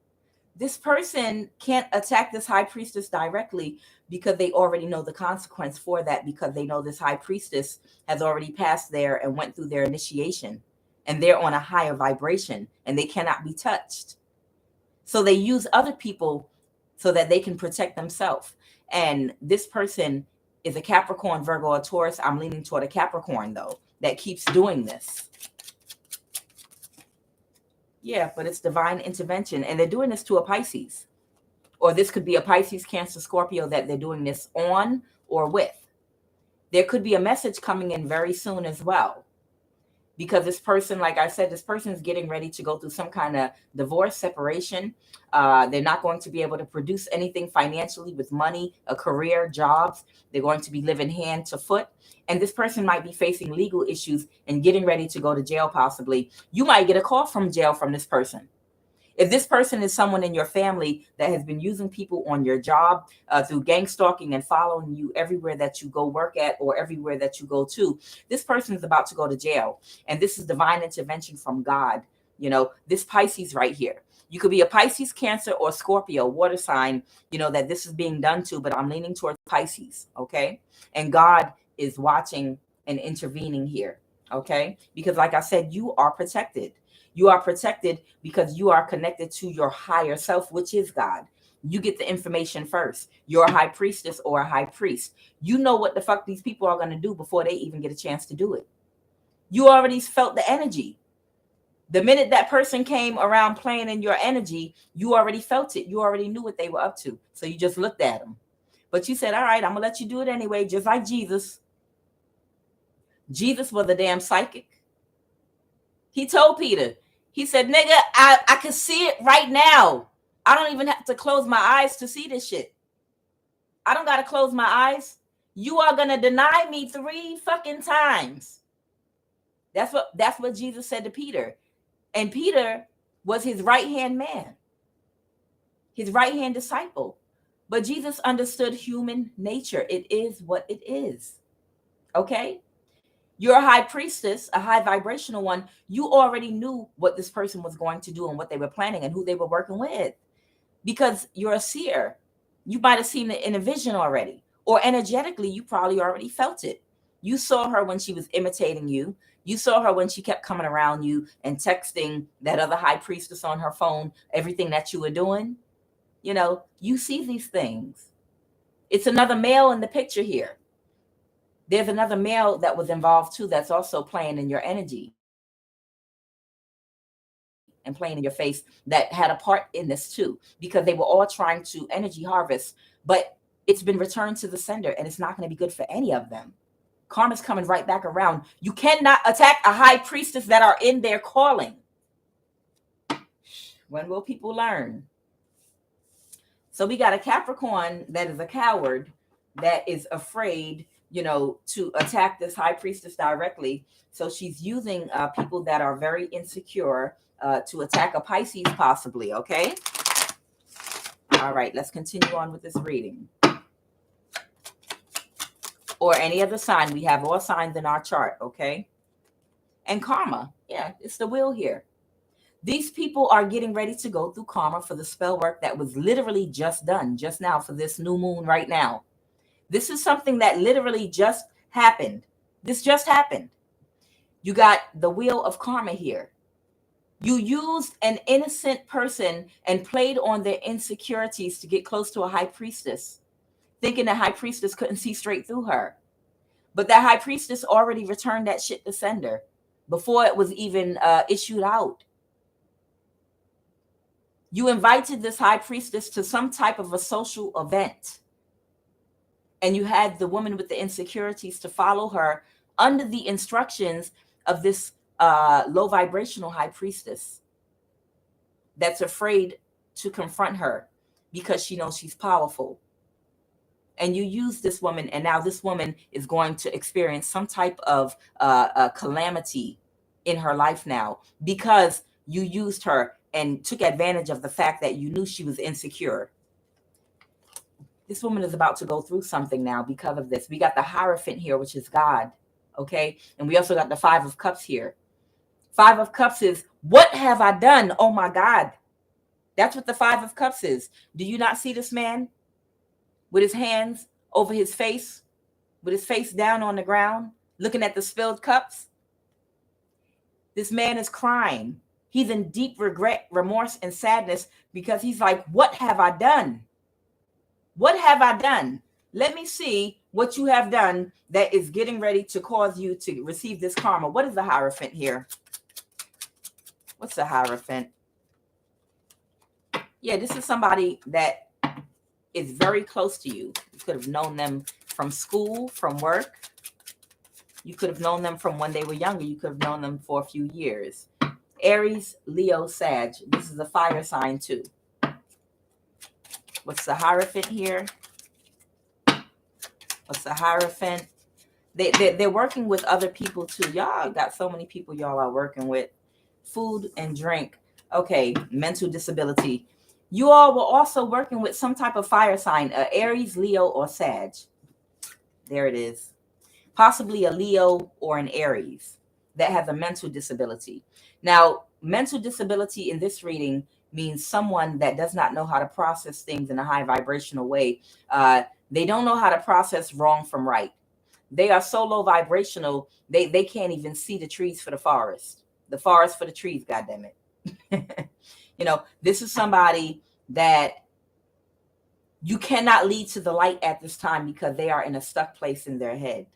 This person can't attack this high priestess directly because they already know the consequence for that, because they know this high priestess has already passed there and went through their initiation, and they're on a higher vibration and they cannot be touched. So they use other people so that they can protect themselves. And this person is a Capricorn, Virgo, or Taurus. I'm leaning toward a Capricorn, though, that keeps doing this. Yeah, but it's divine intervention. And they're doing this to a Pisces. Or this could be a Pisces, Cancer, Scorpio that they're doing this on or with. There could be a message coming in very soon as well. Because this person, like I said, this person is getting ready to go through some kind of divorce, separation. They're not going to be able to produce anything financially with money, a career, jobs. They're going to be living hand to foot. And this person might be facing legal issues and getting ready to go to jail possibly. You might get a call from jail from this person. If this person is someone in your family that has been using people on your job through gang stalking and following you everywhere that you go work at or everywhere that you go to, this person is about to go to jail. And this is divine intervention from God. You know, this Pisces right here. You could be a Pisces, Cancer, or Scorpio, water sign, you know, that this is being done to, but I'm leaning towards Pisces, okay? And God is watching and intervening here, okay? Because like I said, you are protected. You are protected because you are connected to your higher self, which is God. You get the information first. You're a high priestess or a high priest. You know what the fuck these people are going to do before they even get a chance to do it. You already felt the energy. The minute that person came around playing in your energy, you already felt it. You already knew what they were up to. So you just looked at them. But you said, all right, I'm going to let you do it anyway, just like Jesus. Jesus was a damn psychic. He told Peter, he said, nigga, I can see it right now. I don't even have to close my eyes to see this shit. I don't got to close my eyes. You are going to deny me 3 fucking times. That's what Jesus said to Peter. And Peter was his right-hand man, his right-hand disciple. But Jesus understood human nature. It is what it is. Okay? You're a high priestess, a high vibrational one. You already knew what this person was going to do and what they were planning and who they were working with, because you're a seer. You might have seen it in a vision already, or energetically, you probably already felt it. You saw her when she was imitating you. You saw her when she kept coming around you and texting that other high priestess on her phone, everything that you were doing. You know, you see these things. It's another male in the picture here. There's another male that was involved too that's also playing in your energy and playing in your face, that had a part in this too, because they were all trying to energy harvest, but it's been returned to the sender and it's not going to be good for any of them. Karma's coming right back around. You cannot attack a high priestess that are in their calling. When will people learn? So we got a Capricorn that is a coward, that is afraid, you know, to attack this high priestess directly. So she's using people that are very insecure to attack a Pisces possibly, okay? All right, let's continue on with this reading. Or any other sign. We have all signs in our chart, okay? And karma, yeah, it's the wheel here. These people are getting ready to go through karma for the spell work that was literally just done just now for this new moon right now. This is something that literally just happened. This just happened. You got the wheel of karma here. You used an innocent person and played on their insecurities to get close to a high priestess, thinking the high priestess couldn't see straight through her. But that high priestess already returned that shit to sender before it was even issued out. You invited this high priestess to some type of a social event, and you had the woman with the insecurities to follow her under the instructions of this low vibrational high priestess that's afraid to confront her because she knows she's powerful. and you use this woman, and now this woman is going to experience some type of calamity in her life now, because you used her and took advantage of the fact that you knew she was insecure. This woman is about to go through something now because of this. We got the Hierophant here, which is God. Okay. And we also got the Five of Cups here. Five of Cups is, what have I done? Oh my God. That's what the Five of Cups is. Do you not see this man with his hands over his face, with his face down on the ground, looking at the spilled cups? This man is crying. He's in deep regret, remorse, and sadness, because he's like, what have I done? What have I done? Let me see what you have done that is getting ready to cause you to receive this karma. What is the Hierophant here? What's the Hierophant? Yeah, this is somebody that is very close to you. You could have known them from school, from work. You could have known them from when they were younger. You could have known them for a few years. Aries, Leo, Sag. This is a fire sign too. What's the Hierophant here? What's the Hierophant? They're working with other people too. Y'all got so many people y'all are working with. Food and drink. Okay, mental disability. You all were also working with some type of fire sign, Aries, Leo, or Sag. There it is. Possibly a Leo or an Aries that has a mental disability. Now, mental disability in this reading means someone that does not know how to process things in a high vibrational way. They don't know how to process wrong from right. They are so low vibrational, they can't even see the trees for the forest for the trees, goddammit. You know, this is somebody that you cannot lead to the light at this time because they are in a stuck place in their head.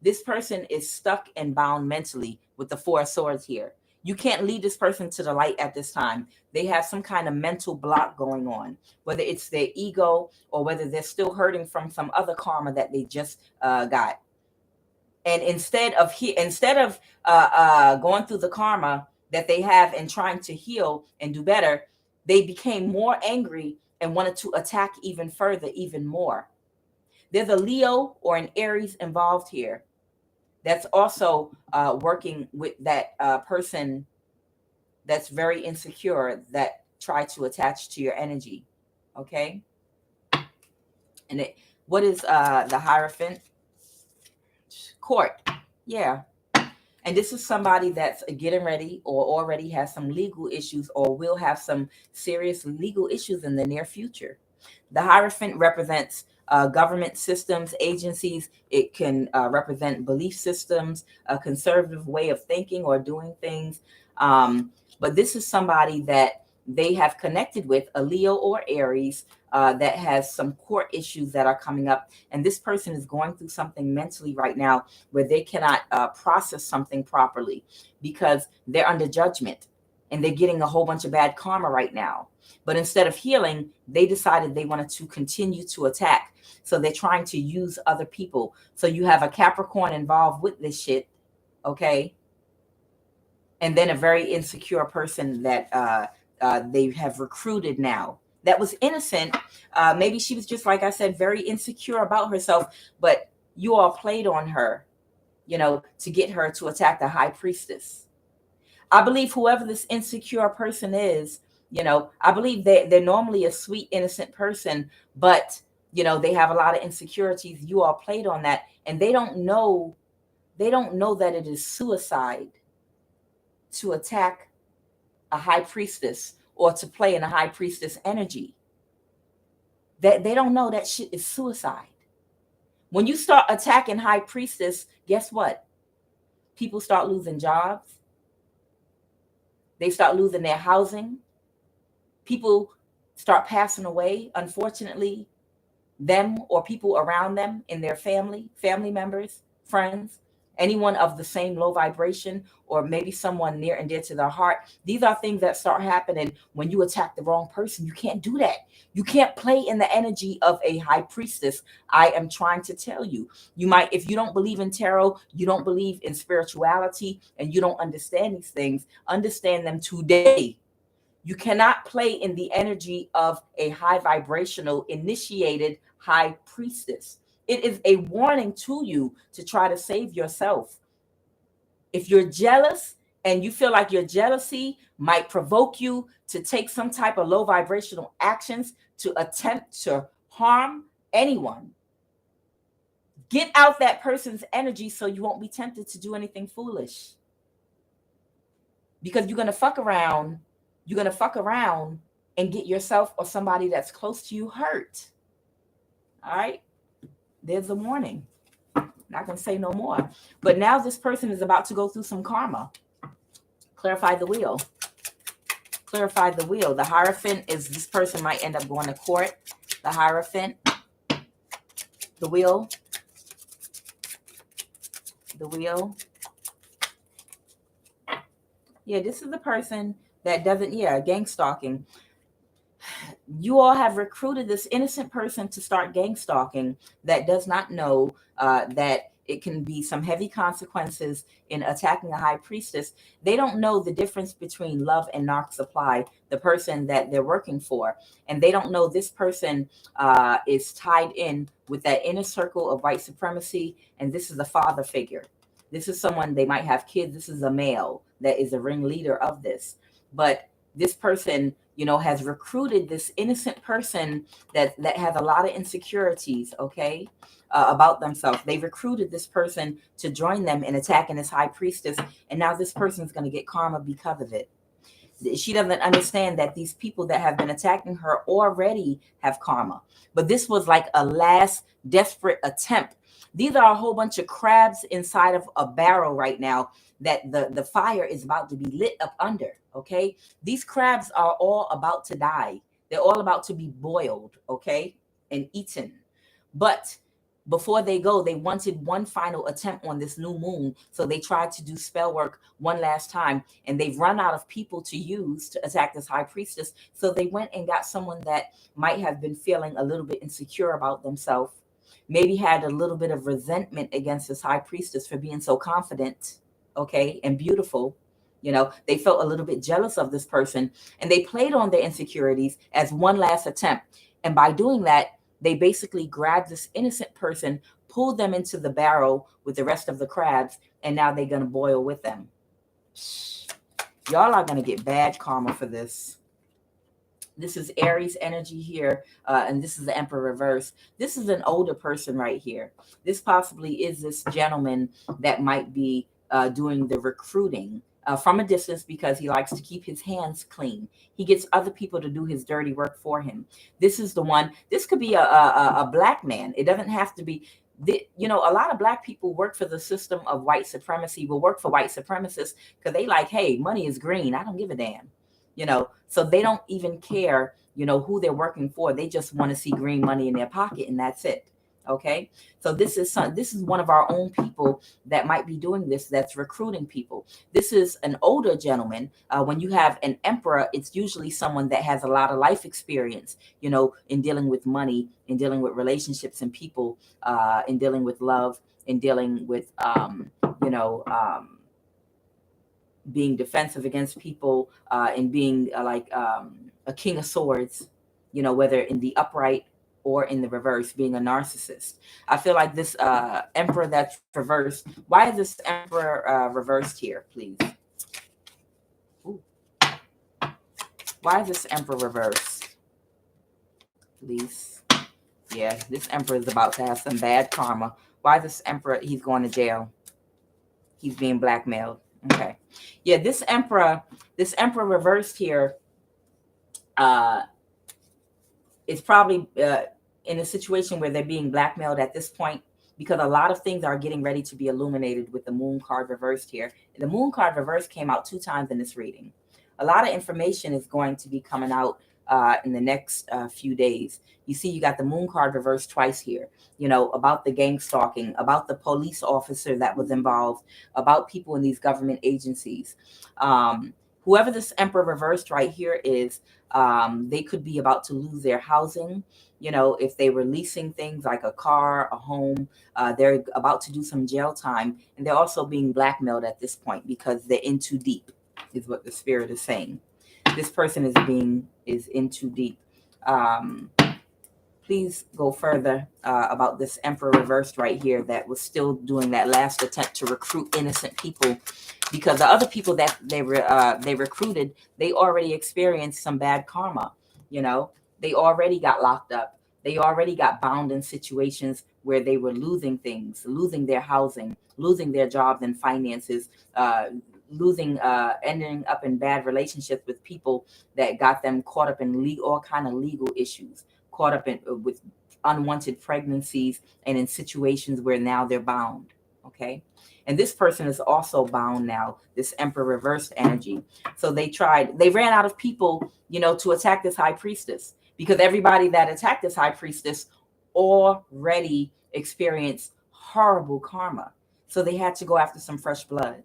This person is stuck and bound mentally with the Four of Swords here. You can't lead this person to the light at this time. They have some kind of mental block going on, whether it's their ego or whether they're still hurting from some other karma that they just got. And instead of going through the karma that they have and trying to heal and do better, they became more angry and wanted to attack even further, even more. There's a Leo or an Aries involved here that's also working with that person that's very insecure, that try to attach to your energy. Okay. And what is the Hierophant? Court. Yeah. And this is somebody that's getting ready or already has some legal issues or will have some serious legal issues in the near future. The Hierophant represents government systems, agencies. It can represent belief systems, a conservative way of thinking or doing things. But this is somebody that they have connected with, a Leo or Aries, that has some court issues that are coming up. And this person is going through something mentally right now where they cannot process something properly because they're under judgment and they're getting a whole bunch of bad karma right now. But instead of healing, they decided they wanted to continue to attack. So they're trying to use other people. So you have a Capricorn involved with this shit. Okay. And then a very insecure person that they have recruited now that was innocent. Maybe she was just, like I said, very insecure about herself, but you all played on her, you know, to get her to attack the High Priestess. I believe whoever this insecure person is, you know, I believe they're normally a sweet, innocent person, but, you know, they have a lot of insecurities. You all played on that, and they don't know that it is suicide to attack a High Priestess or to play in a High Priestess energy. That they don't know that shit is suicide. When you start attacking High Priestess, guess what? People start losing jobs. They start losing their housing. People start passing away, unfortunately, them or people around them in their family members, friends, anyone of the same low vibration, or maybe someone near and dear to their heart. These are things that start happening when you attack the wrong person. You can't do that. You can't play in the energy of a High Priestess. I am trying to tell you. You might, if you don't believe in tarot, you don't believe in spirituality, and you don't understand these things, understand them today. You cannot play in the energy of a high vibrational initiated high priestess. It is a warning to you to try to save yourself. If you're jealous and you feel like your jealousy might provoke you to take some type of low vibrational actions to attempt to harm anyone, get out that person's energy so you won't be tempted to do anything foolish. Because you're going to fuck around. You're going to fuck around and get yourself or somebody that's close to you hurt. All right? There's a warning. Not going to say no more. But now this person is about to go through some karma. Clarify the wheel. Clarify the wheel. The Hierophant is this person might end up going to court. The Hierophant. The wheel. The wheel. Yeah, this is the person that doesn't, gang stalking. You all have recruited this innocent person to start gang stalking that does not know that it can be some heavy consequences in attacking a high priestess. They don't know the difference between love and narc supply, the person that they're working for. And they don't know this person is tied in with that inner circle of white supremacy. And this is a father figure. This is someone, they might have kids. This is a male that is a ringleader of this. But this person, has recruited this innocent person that has a lot of insecurities, okay, about themselves. They recruited this person to join them in attacking this high priestess. And now this person's going to get karma because of it. She doesn't understand that these people that have been attacking her already have karma. But this was like a last desperate attempt. These are a whole bunch of crabs inside of a barrel right now that the fire is about to be lit up under, okay? These crabs are all about to die. They're all about to be boiled, okay, and eaten. But before they go, they wanted one final attempt on this new moon. So they tried to do spell work one last time, and they've run out of people to use to attack this high priestess. So they went and got someone that might have been feeling a little bit insecure about themselves, maybe had a little bit of resentment against this high priestess for being so confident, okay, and beautiful. They felt a little bit jealous of this person, and they played on their insecurities as one last attempt. And by doing that, they basically grabbed this innocent person, pulled them into the barrel with the rest of the crabs, and now they're going to boil with them. Y'all are going to get bad karma for this. This is Aries energy here, and this is the Emperor reverse. This is an older person right here. This possibly is this gentleman that might be doing the recruiting from a distance because he likes to keep his hands clean. He gets other people to do his dirty work for him. This is the one. This could be a black man. It doesn't have to be. A lot of black people work for the system of white supremacy, will work for white supremacists because they like, hey, money is green. I don't give a damn. So they don't even care, who they're working for. They just want to see green money in their pocket, and that's it. Okay, so this is one of our own people that might be doing this, that's recruiting people. This is an older gentleman. When you have an emperor, it's usually someone that has a lot of life experience, in dealing with money, in dealing with relationships and people, in dealing with love, in dealing with, being defensive against people, and being like a king of swords, whether in the upright or in the reverse, being a narcissist. I feel like this emperor that's reversed. Why is this emperor reversed here, please? Ooh. Why is this emperor reversed? Please. Yeah, this emperor is about to have some bad karma. Why is this emperor? He's going to jail. He's being blackmailed. Okay. Yeah, this emperor reversed here is probably in a situation where they're being blackmailed at this point, because a lot of things are getting ready to be illuminated with the moon card reversed here. The moon card reversed came out 2 times in this reading. A lot of information is going to be coming out in the next few days. You see, you got the moon card reversed twice here, about the gang stalking, about the police officer that was involved, about people in these government agencies. Whoever this emperor reversed right here is, they could be about to lose their housing. If they were leasing things like a car, a home, they're about to do some jail time. And they're also being blackmailed at this point because they're in too deep, is what the spirit is saying. This person is in too deep. Please go further about this Emperor reversed right here that was still doing that last attempt to recruit innocent people, because the other people that they recruited, they already experienced some bad karma. You know, they already got locked up. They already got bound in situations where they were losing things, losing their housing, losing their jobs and finances, ending up in bad relationships with people that got them caught up in all kind of legal issues, caught up in with unwanted pregnancies, and in situations where now they're bound. Okay. And this person is also bound now, this Emperor reversed energy. So they ran out of people, to attack this high priestess, because everybody that attacked this high priestess already experienced horrible karma. So they had to go after some fresh blood.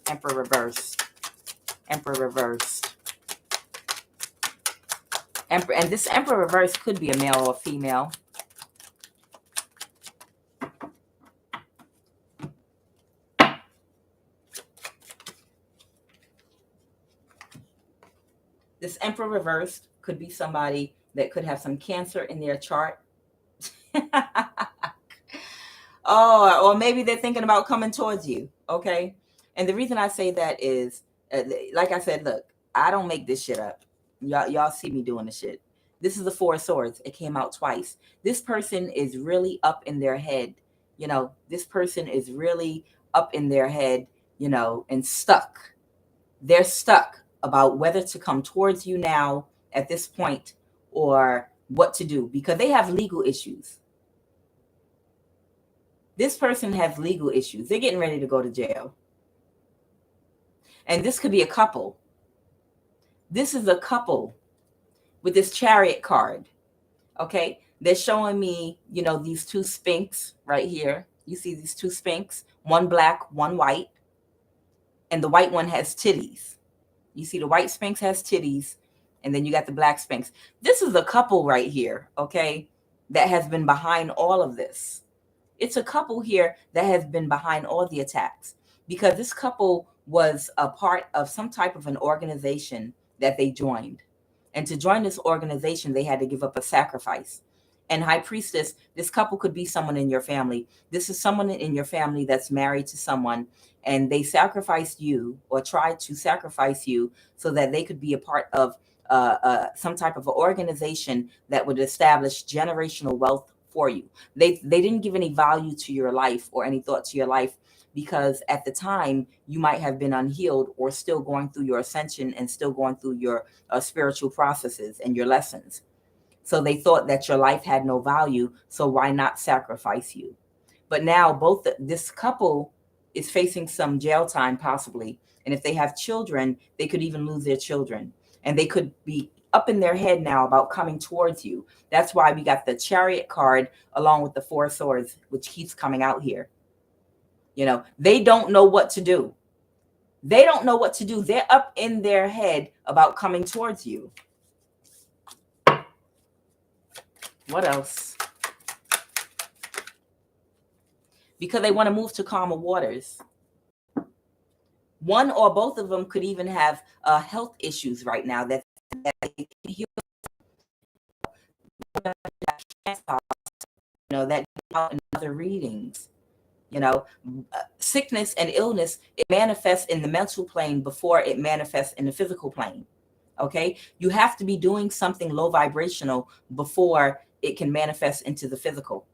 Emperor reversed. Emperor reversed. Emperor, and this Emperor reverse could be a male or a female. This Emperor reversed could be somebody that could have some cancer in their chart. Or maybe they're thinking about coming towards you. Okay. And the reason I say that is, like I said, look, I don't make this shit up. Y'all see me doing the shit. This is the Four of Swords. It came out twice. This person is really up in their head. This person is really up in their head, and stuck. They're stuck about whether to come towards you now at this point or what to do, because they have legal issues. This person has legal issues. They're getting ready to go to jail. And this could be a couple. This is a couple with this Chariot card. Okay. They're showing me, these two Sphinx right here. You see these two Sphinx, one black, one white. And the white one has titties. You see the white Sphinx has titties. And then you got the black Sphinx. This is a couple right here. Okay. That has been behind all of this. It's a couple here that has been behind all the attacks, because this couple was a part of some type of an organization that they joined. And to join this organization, they had to give up a sacrifice. And High Priestess, this couple could be someone in your family. This is someone in your family that's married to someone, and they sacrificed you or tried to sacrifice you so that they could be a part of some type of an organization that would establish generational wealth for you. They didn't give any value to your life or any thought to your life, because at the time you might have been unhealed or still going through your ascension and still going through your spiritual processes and your lessons. So they thought that your life had no value, so why not sacrifice you? But now this couple is facing some jail time possibly, and if they have children, they could even lose their children, and they could be up in their head now about coming towards you. That's why we got the Chariot card along with the Four of Swords, which keeps coming out here. They don't know what to do. They don't know what to do. They're up in their head about coming towards you. What else? Because they want to move to calmer waters. One or both of them could even have health issues right now that they can heal. That out in other readings. Sickness and illness, it manifests in the mental plane before it manifests in the physical plane. Okay. You have to be doing something low vibrational before it can manifest into the physical.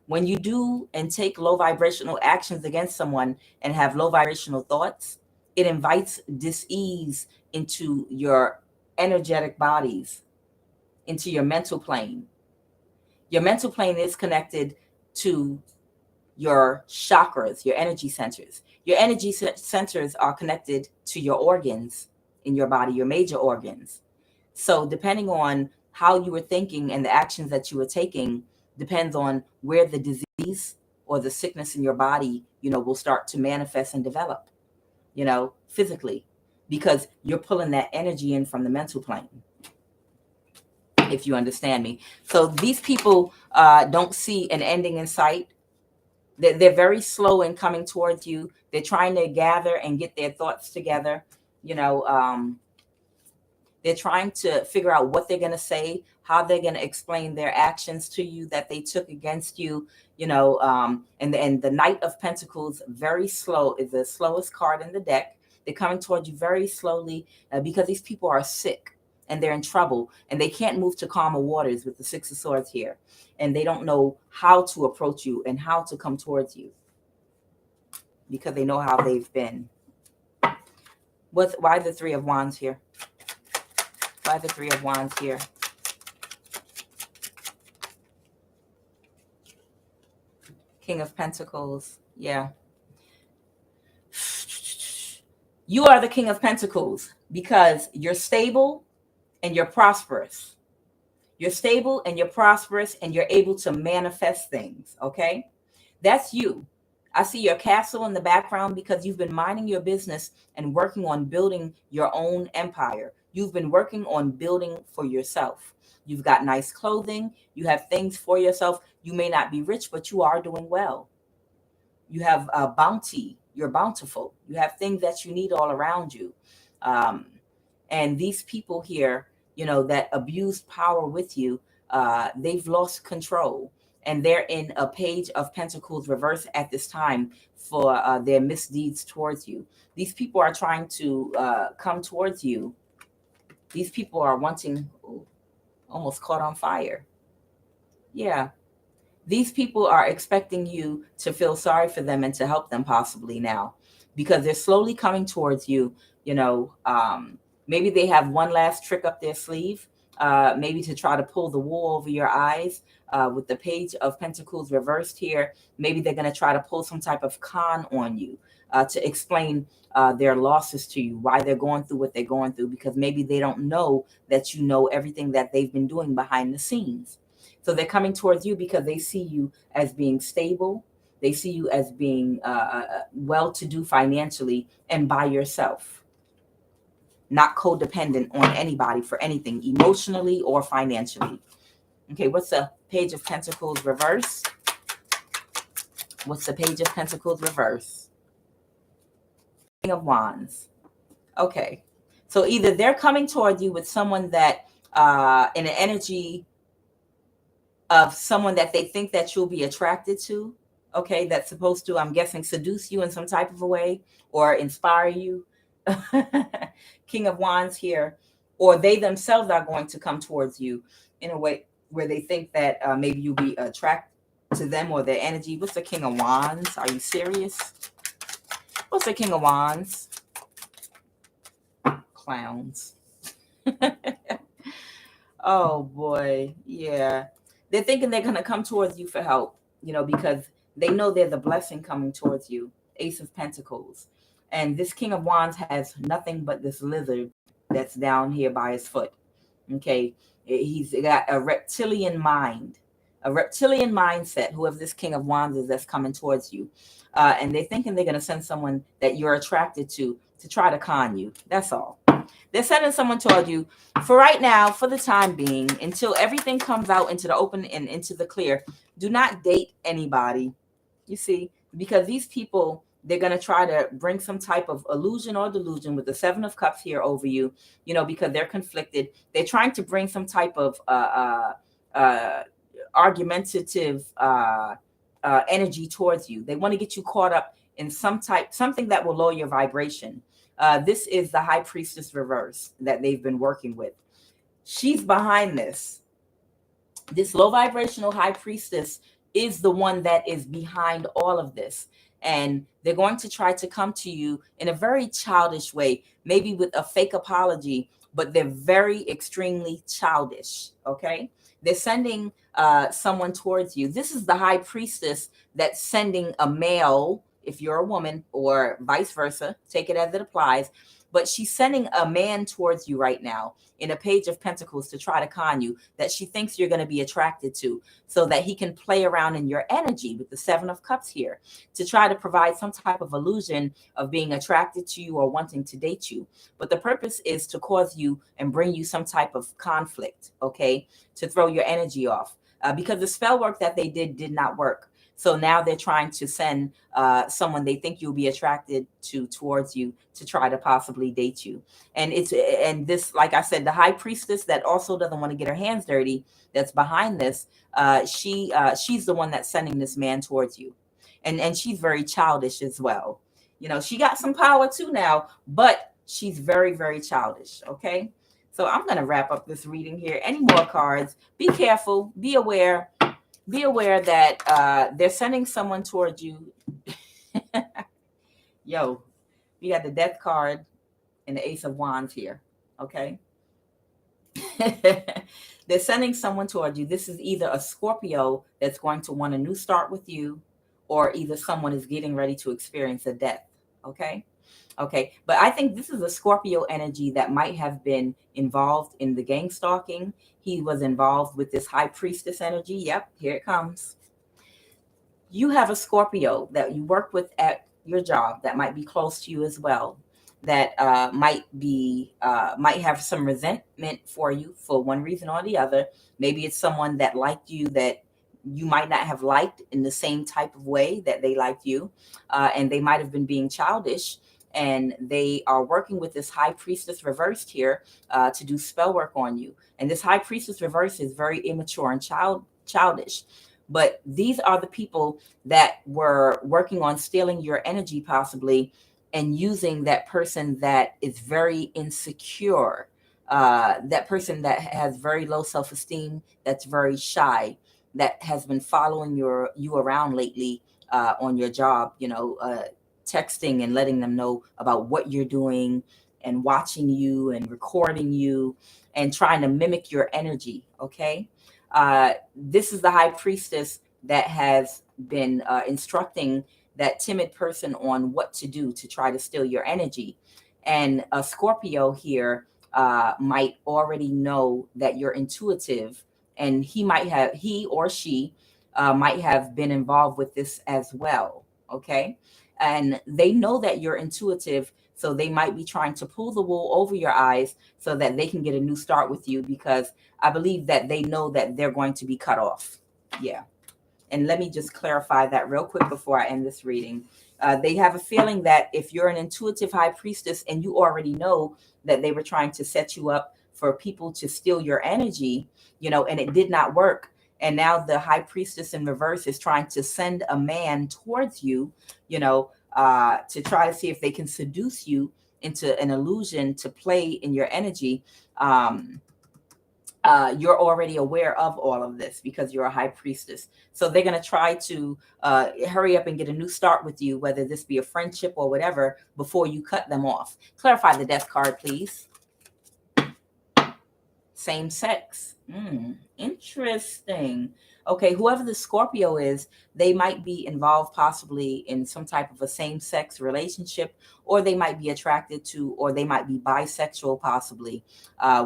When you do and take low vibrational actions against someone and have low vibrational thoughts, it invites dis-ease into your energetic bodies, into your mental plane. Your mental plane is connected to your chakras, your energy centers. Your energy centers are connected to your organs in your body, your major organs. So depending on how you were thinking and the actions that you were taking depends on where the disease or the sickness in your body, will start to manifest and develop, physically, because you're pulling that energy in from the mental plane, if you understand me. So these people don't see an ending in sight. They're very slow in coming towards you. They're trying to gather and get their thoughts together. They're trying to figure out what they're going to say, how they're going to explain their actions to you that they took against you, and the Knight of Pentacles, very slow, is the slowest card in the deck. They're coming towards you very slowly because these people are sick and they're in trouble and they can't move to calmer waters with the Six of Swords here. And they don't know how to approach you and how to come towards you because they know how they've been. Why the Three of Wands here? Why the Three of Wands here? King of Pentacles. Yeah. You are the King of Pentacles because you're stable and you're prosperous. You're stable and you're prosperous and you're able to manifest things, okay? That's you. I see your castle in the background because you've been minding your business and working on building your own empire. You've been working on building for yourself. You've got nice clothing. You have things for yourself. You may not be rich, but you are doing well. You have a bounty. You're bountiful. You have things that you need all around you. And these people here, that abused power with you, they've lost control. And they're in a Page of Pentacles reverse at this time for their misdeeds towards you. These people are trying to come towards you. These people are wanting, almost caught on fire. Yeah. These people are expecting you to feel sorry for them and to help them possibly now because they're slowly coming towards you. Maybe they have one last trick up their sleeve, maybe to try to pull the wool over your eyes. With the Page of Pentacles reversed here, maybe they're going to try to pull some type of con on you to explain their losses to you, why they're going through what they're going through, because maybe they don't know that you know everything that they've been doing behind the scenes. So they're coming towards you because they see you as being stable. They see you as being well-to-do financially and by yourself, not codependent on anybody for anything, emotionally or financially. Okay, what's the Page of Pentacles reverse? What's the Page of Pentacles reverse? King of Wands. Okay, so either they're coming toward you with someone that in an energy of someone that they think that you'll be attracted to, okay, that's supposed to, I'm guessing, seduce you in some type of a way or inspire you. King of Wands here. Or they themselves are going to come towards you in a way where they think that maybe you'll be attracted to them or their energy. What's the King of Wands? Are you serious? What's the King of Wands? Clowns. Oh boy, yeah. They're thinking they're going to come towards you for help, because they know there's a blessing coming towards you. Ace of Pentacles. And this King of Wands has nothing but this lizard that's down here by his foot. Okay. He's got a reptilian mind, a reptilian mindset, whoever this King of Wands is that's coming towards you. And they're thinking they're going to send someone that you're attracted to try to con you. That's all. They're sending someone toward you for right now, for the time being, until everything comes out into the open and into the clear. Do not date anybody, you see, because these people, they're going to try to bring some type of illusion or delusion with the Seven of Cups here over you, because they're conflicted. They're trying to bring some type of argumentative energy towards you. They want to get you caught up in something that will lower your vibration. This is the High Priestess reverse that they've been working with. She's behind this. This low vibrational High Priestess is the one that is behind all of this. And they're going to try to come to you in a very childish way, maybe with a fake apology, but they're very extremely childish. Okay. They're sending someone towards you. This is the High Priestess that's sending a male, if you're a woman, or vice versa, take it as it applies. But she's sending a man towards you right now in a Page of Pentacles to try to con you, that she thinks you're going to be attracted to, so that he can play around in your energy with the Seven of Cups here to try to provide some type of illusion of being attracted to you or wanting to date you. But the purpose is to cause you and bring you some type of conflict, okay, to throw your energy off, because the spell work that they did not work. So now they're trying to send someone they think you'll be attracted to towards you to try to possibly date you. And this, like I said, the high priestess that also doesn't want to get her hands dirty, that's behind this, she's the one that's sending this man towards you. And she's very childish as well. You know, she got some power too now, but she's very, very childish. Okay. So I'm going to wrap up this reading here. Any more cards? Be careful. Be aware. Be aware that they're sending someone towards you. Yo, we got the Death card and the Ace of Wands here. Okay. They're sending someone towards you. This is either a Scorpio that's going to want a new start with you, or either someone is getting ready to experience a death. Okay. Okay. But I think this is a Scorpio energy that might have been involved in the gang stalking. He was involved with this high priestess energy. Yep. Here it comes. You have a Scorpio that you work with at your job that might be close to you as well, that might have some resentment for you for one reason or the other. Maybe it's someone that liked you that you might not have liked in the same type of way that they liked you, and they might have been being childish, and they are working with this high priestess reversed here to do spell work on you. And this high priestess reversed is very immature and childish. But these are the people that were working on stealing your energy possibly, and using that person that is very insecure, that person that has very low self-esteem, that's very shy, that has been following you around lately on your job, texting and letting them know about what you're doing, and watching you and recording you and trying to mimic your energy. Okay. This is the high priestess that has been instructing that timid person on what to do to try to steal your energy. And a Scorpio here might already know that you're intuitive, and he or she might have been involved with this as well. Okay. And they know that you're intuitive, so they might be trying to pull the wool over your eyes so that they can get a new start with you, because I believe that they know that they're going to be cut off. Yeah. And let me just clarify that real quick before I end this reading. They have a feeling that if you're an intuitive high priestess and you already know that they were trying to set you up for people to steal your energy, and it did not work. And now the high priestess in reverse is trying to send a man towards you, to try to see if they can seduce you into an illusion to play in your energy. You're already aware of all of this because you're a high priestess. So they're going to try to hurry up and get a new start with you, whether this be a friendship or whatever, before you cut them off. Clarify the Death card, please. Same sex. Interesting. Okay, whoever the Scorpio is, they might be involved possibly in some type of a same-sex relationship, or they might be attracted to, or they might be bisexual possibly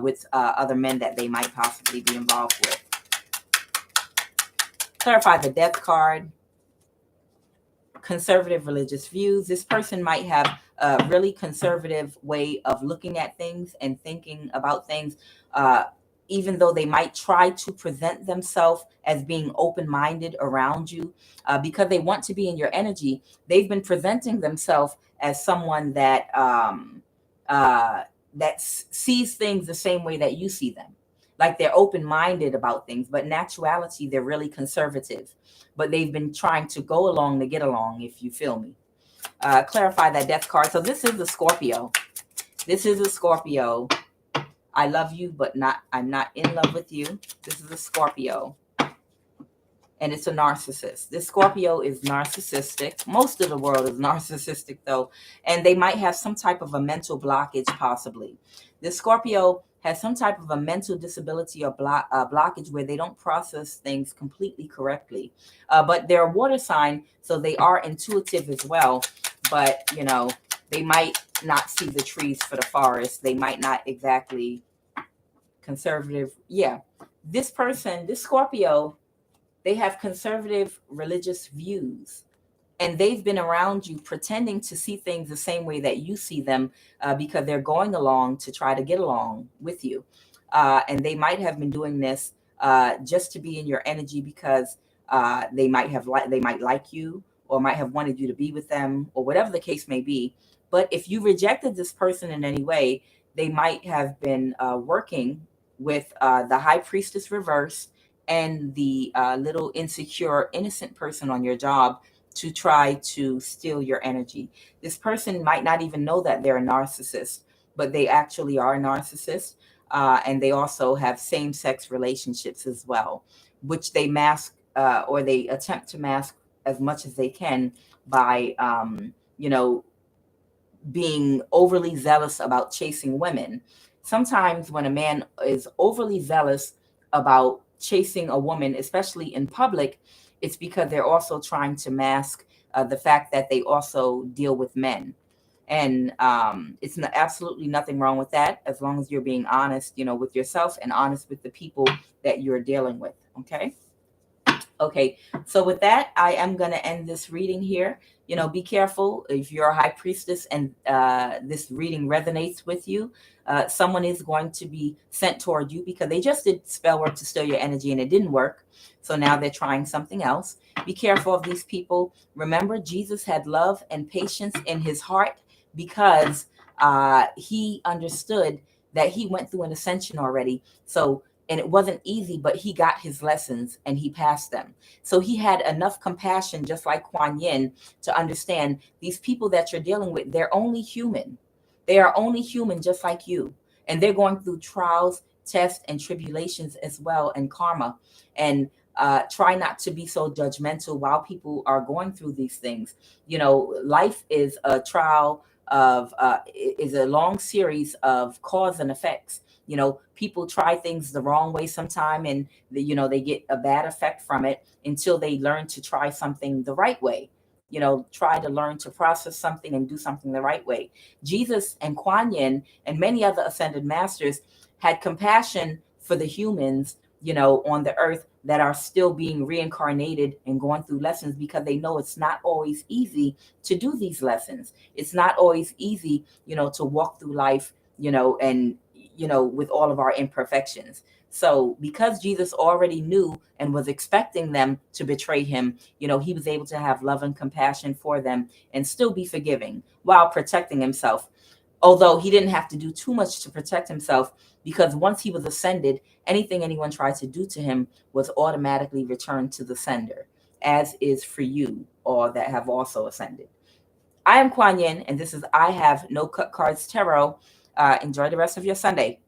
with other men that they might possibly be involved with. Clarify the Death card. Conservative religious views. This person might have a really conservative way of looking at things and thinking about things, even though they might try to present themselves as being open-minded around you, because they want to be in your energy. They've been presenting themselves as someone that that sees things the same way that you see them. Like they're open-minded about things, but in actuality, they're really conservative. But they've been trying to go along to get along, if you feel me. Clarify that Death card. So this is a Scorpio. This is a Scorpio. I love you, but I'm not in love with you. This is a Scorpio. And it's a narcissist. This Scorpio is narcissistic. Most of the world is narcissistic, though. And they might have some type of a mental blockage, possibly. This Scorpio has some type of a mental disability or blockage where they don't process things completely correctly. But they're a water sign, so they are intuitive as well. But, they might not see the trees for the forest. They might not exactly conservative. Yeah. This person, this Scorpio, they have conservative religious views, and they've been around you pretending to see things the same way that you see them, because they're going along to try to get along with you. And they might have been doing this just to be in your energy, because They might like you, or might have wanted you to be with them, or whatever the case may be. But if you rejected this person in any way, they might have been working with the high priestess reverse and the little insecure innocent person on your job to try to steal your energy. This person might not even know that they're a narcissist, but they actually are a narcissist. And they also have same-sex relationships as well, which they mask, or they attempt to mask as much as they can by being overly zealous about chasing women. Sometimes when a man is overly zealous about chasing a woman, especially in public, it's because they're also trying to mask the fact that they also deal with men. And it's absolutely nothing wrong with that, as long as you're being honest, with yourself and honest with the people that you're dealing with. Okay, so with that, I am going to end this reading here. Be careful if you're a high priestess and this reading resonates with you. Someone is going to be sent toward you because they just did spell work to steal your energy and it didn't work. So now they're trying something else. Be careful of these people. Remember, Jesus had love and patience in his heart because he understood that he went through an ascension already. And it wasn't easy, but he got his lessons and he passed them. So he had enough compassion, just like Kuan Yin, to understand these people that you're dealing with, they're only human. They are only human, just like you. And they're going through trials, tests, and tribulations as well, and karma. And try not to be so judgmental while people are going through these things. Life is a trial is a long series of cause and effects. People try things the wrong way sometime, and they get a bad effect from it until they learn to try something the right way. Try to learn to process something and do something the right way. Jesus and Kuan Yin and many other ascended masters had compassion for the humans, on the earth that are still being reincarnated and going through lessons, because they know it's not always easy to do these lessons. It's not always easy, to walk through life, and with all of our imperfections. So because Jesus already knew and was expecting them to betray him, he was able to have love and compassion for them and still be forgiving while protecting himself. Although he didn't have to do too much to protect himself, because once he was ascended, anything anyone tried to do to him was automatically returned to the sender, as is for you all that have also ascended. I am Kuan Yin, and this is I Have No Cut Cards Tarot. Enjoy the rest of your Sunday.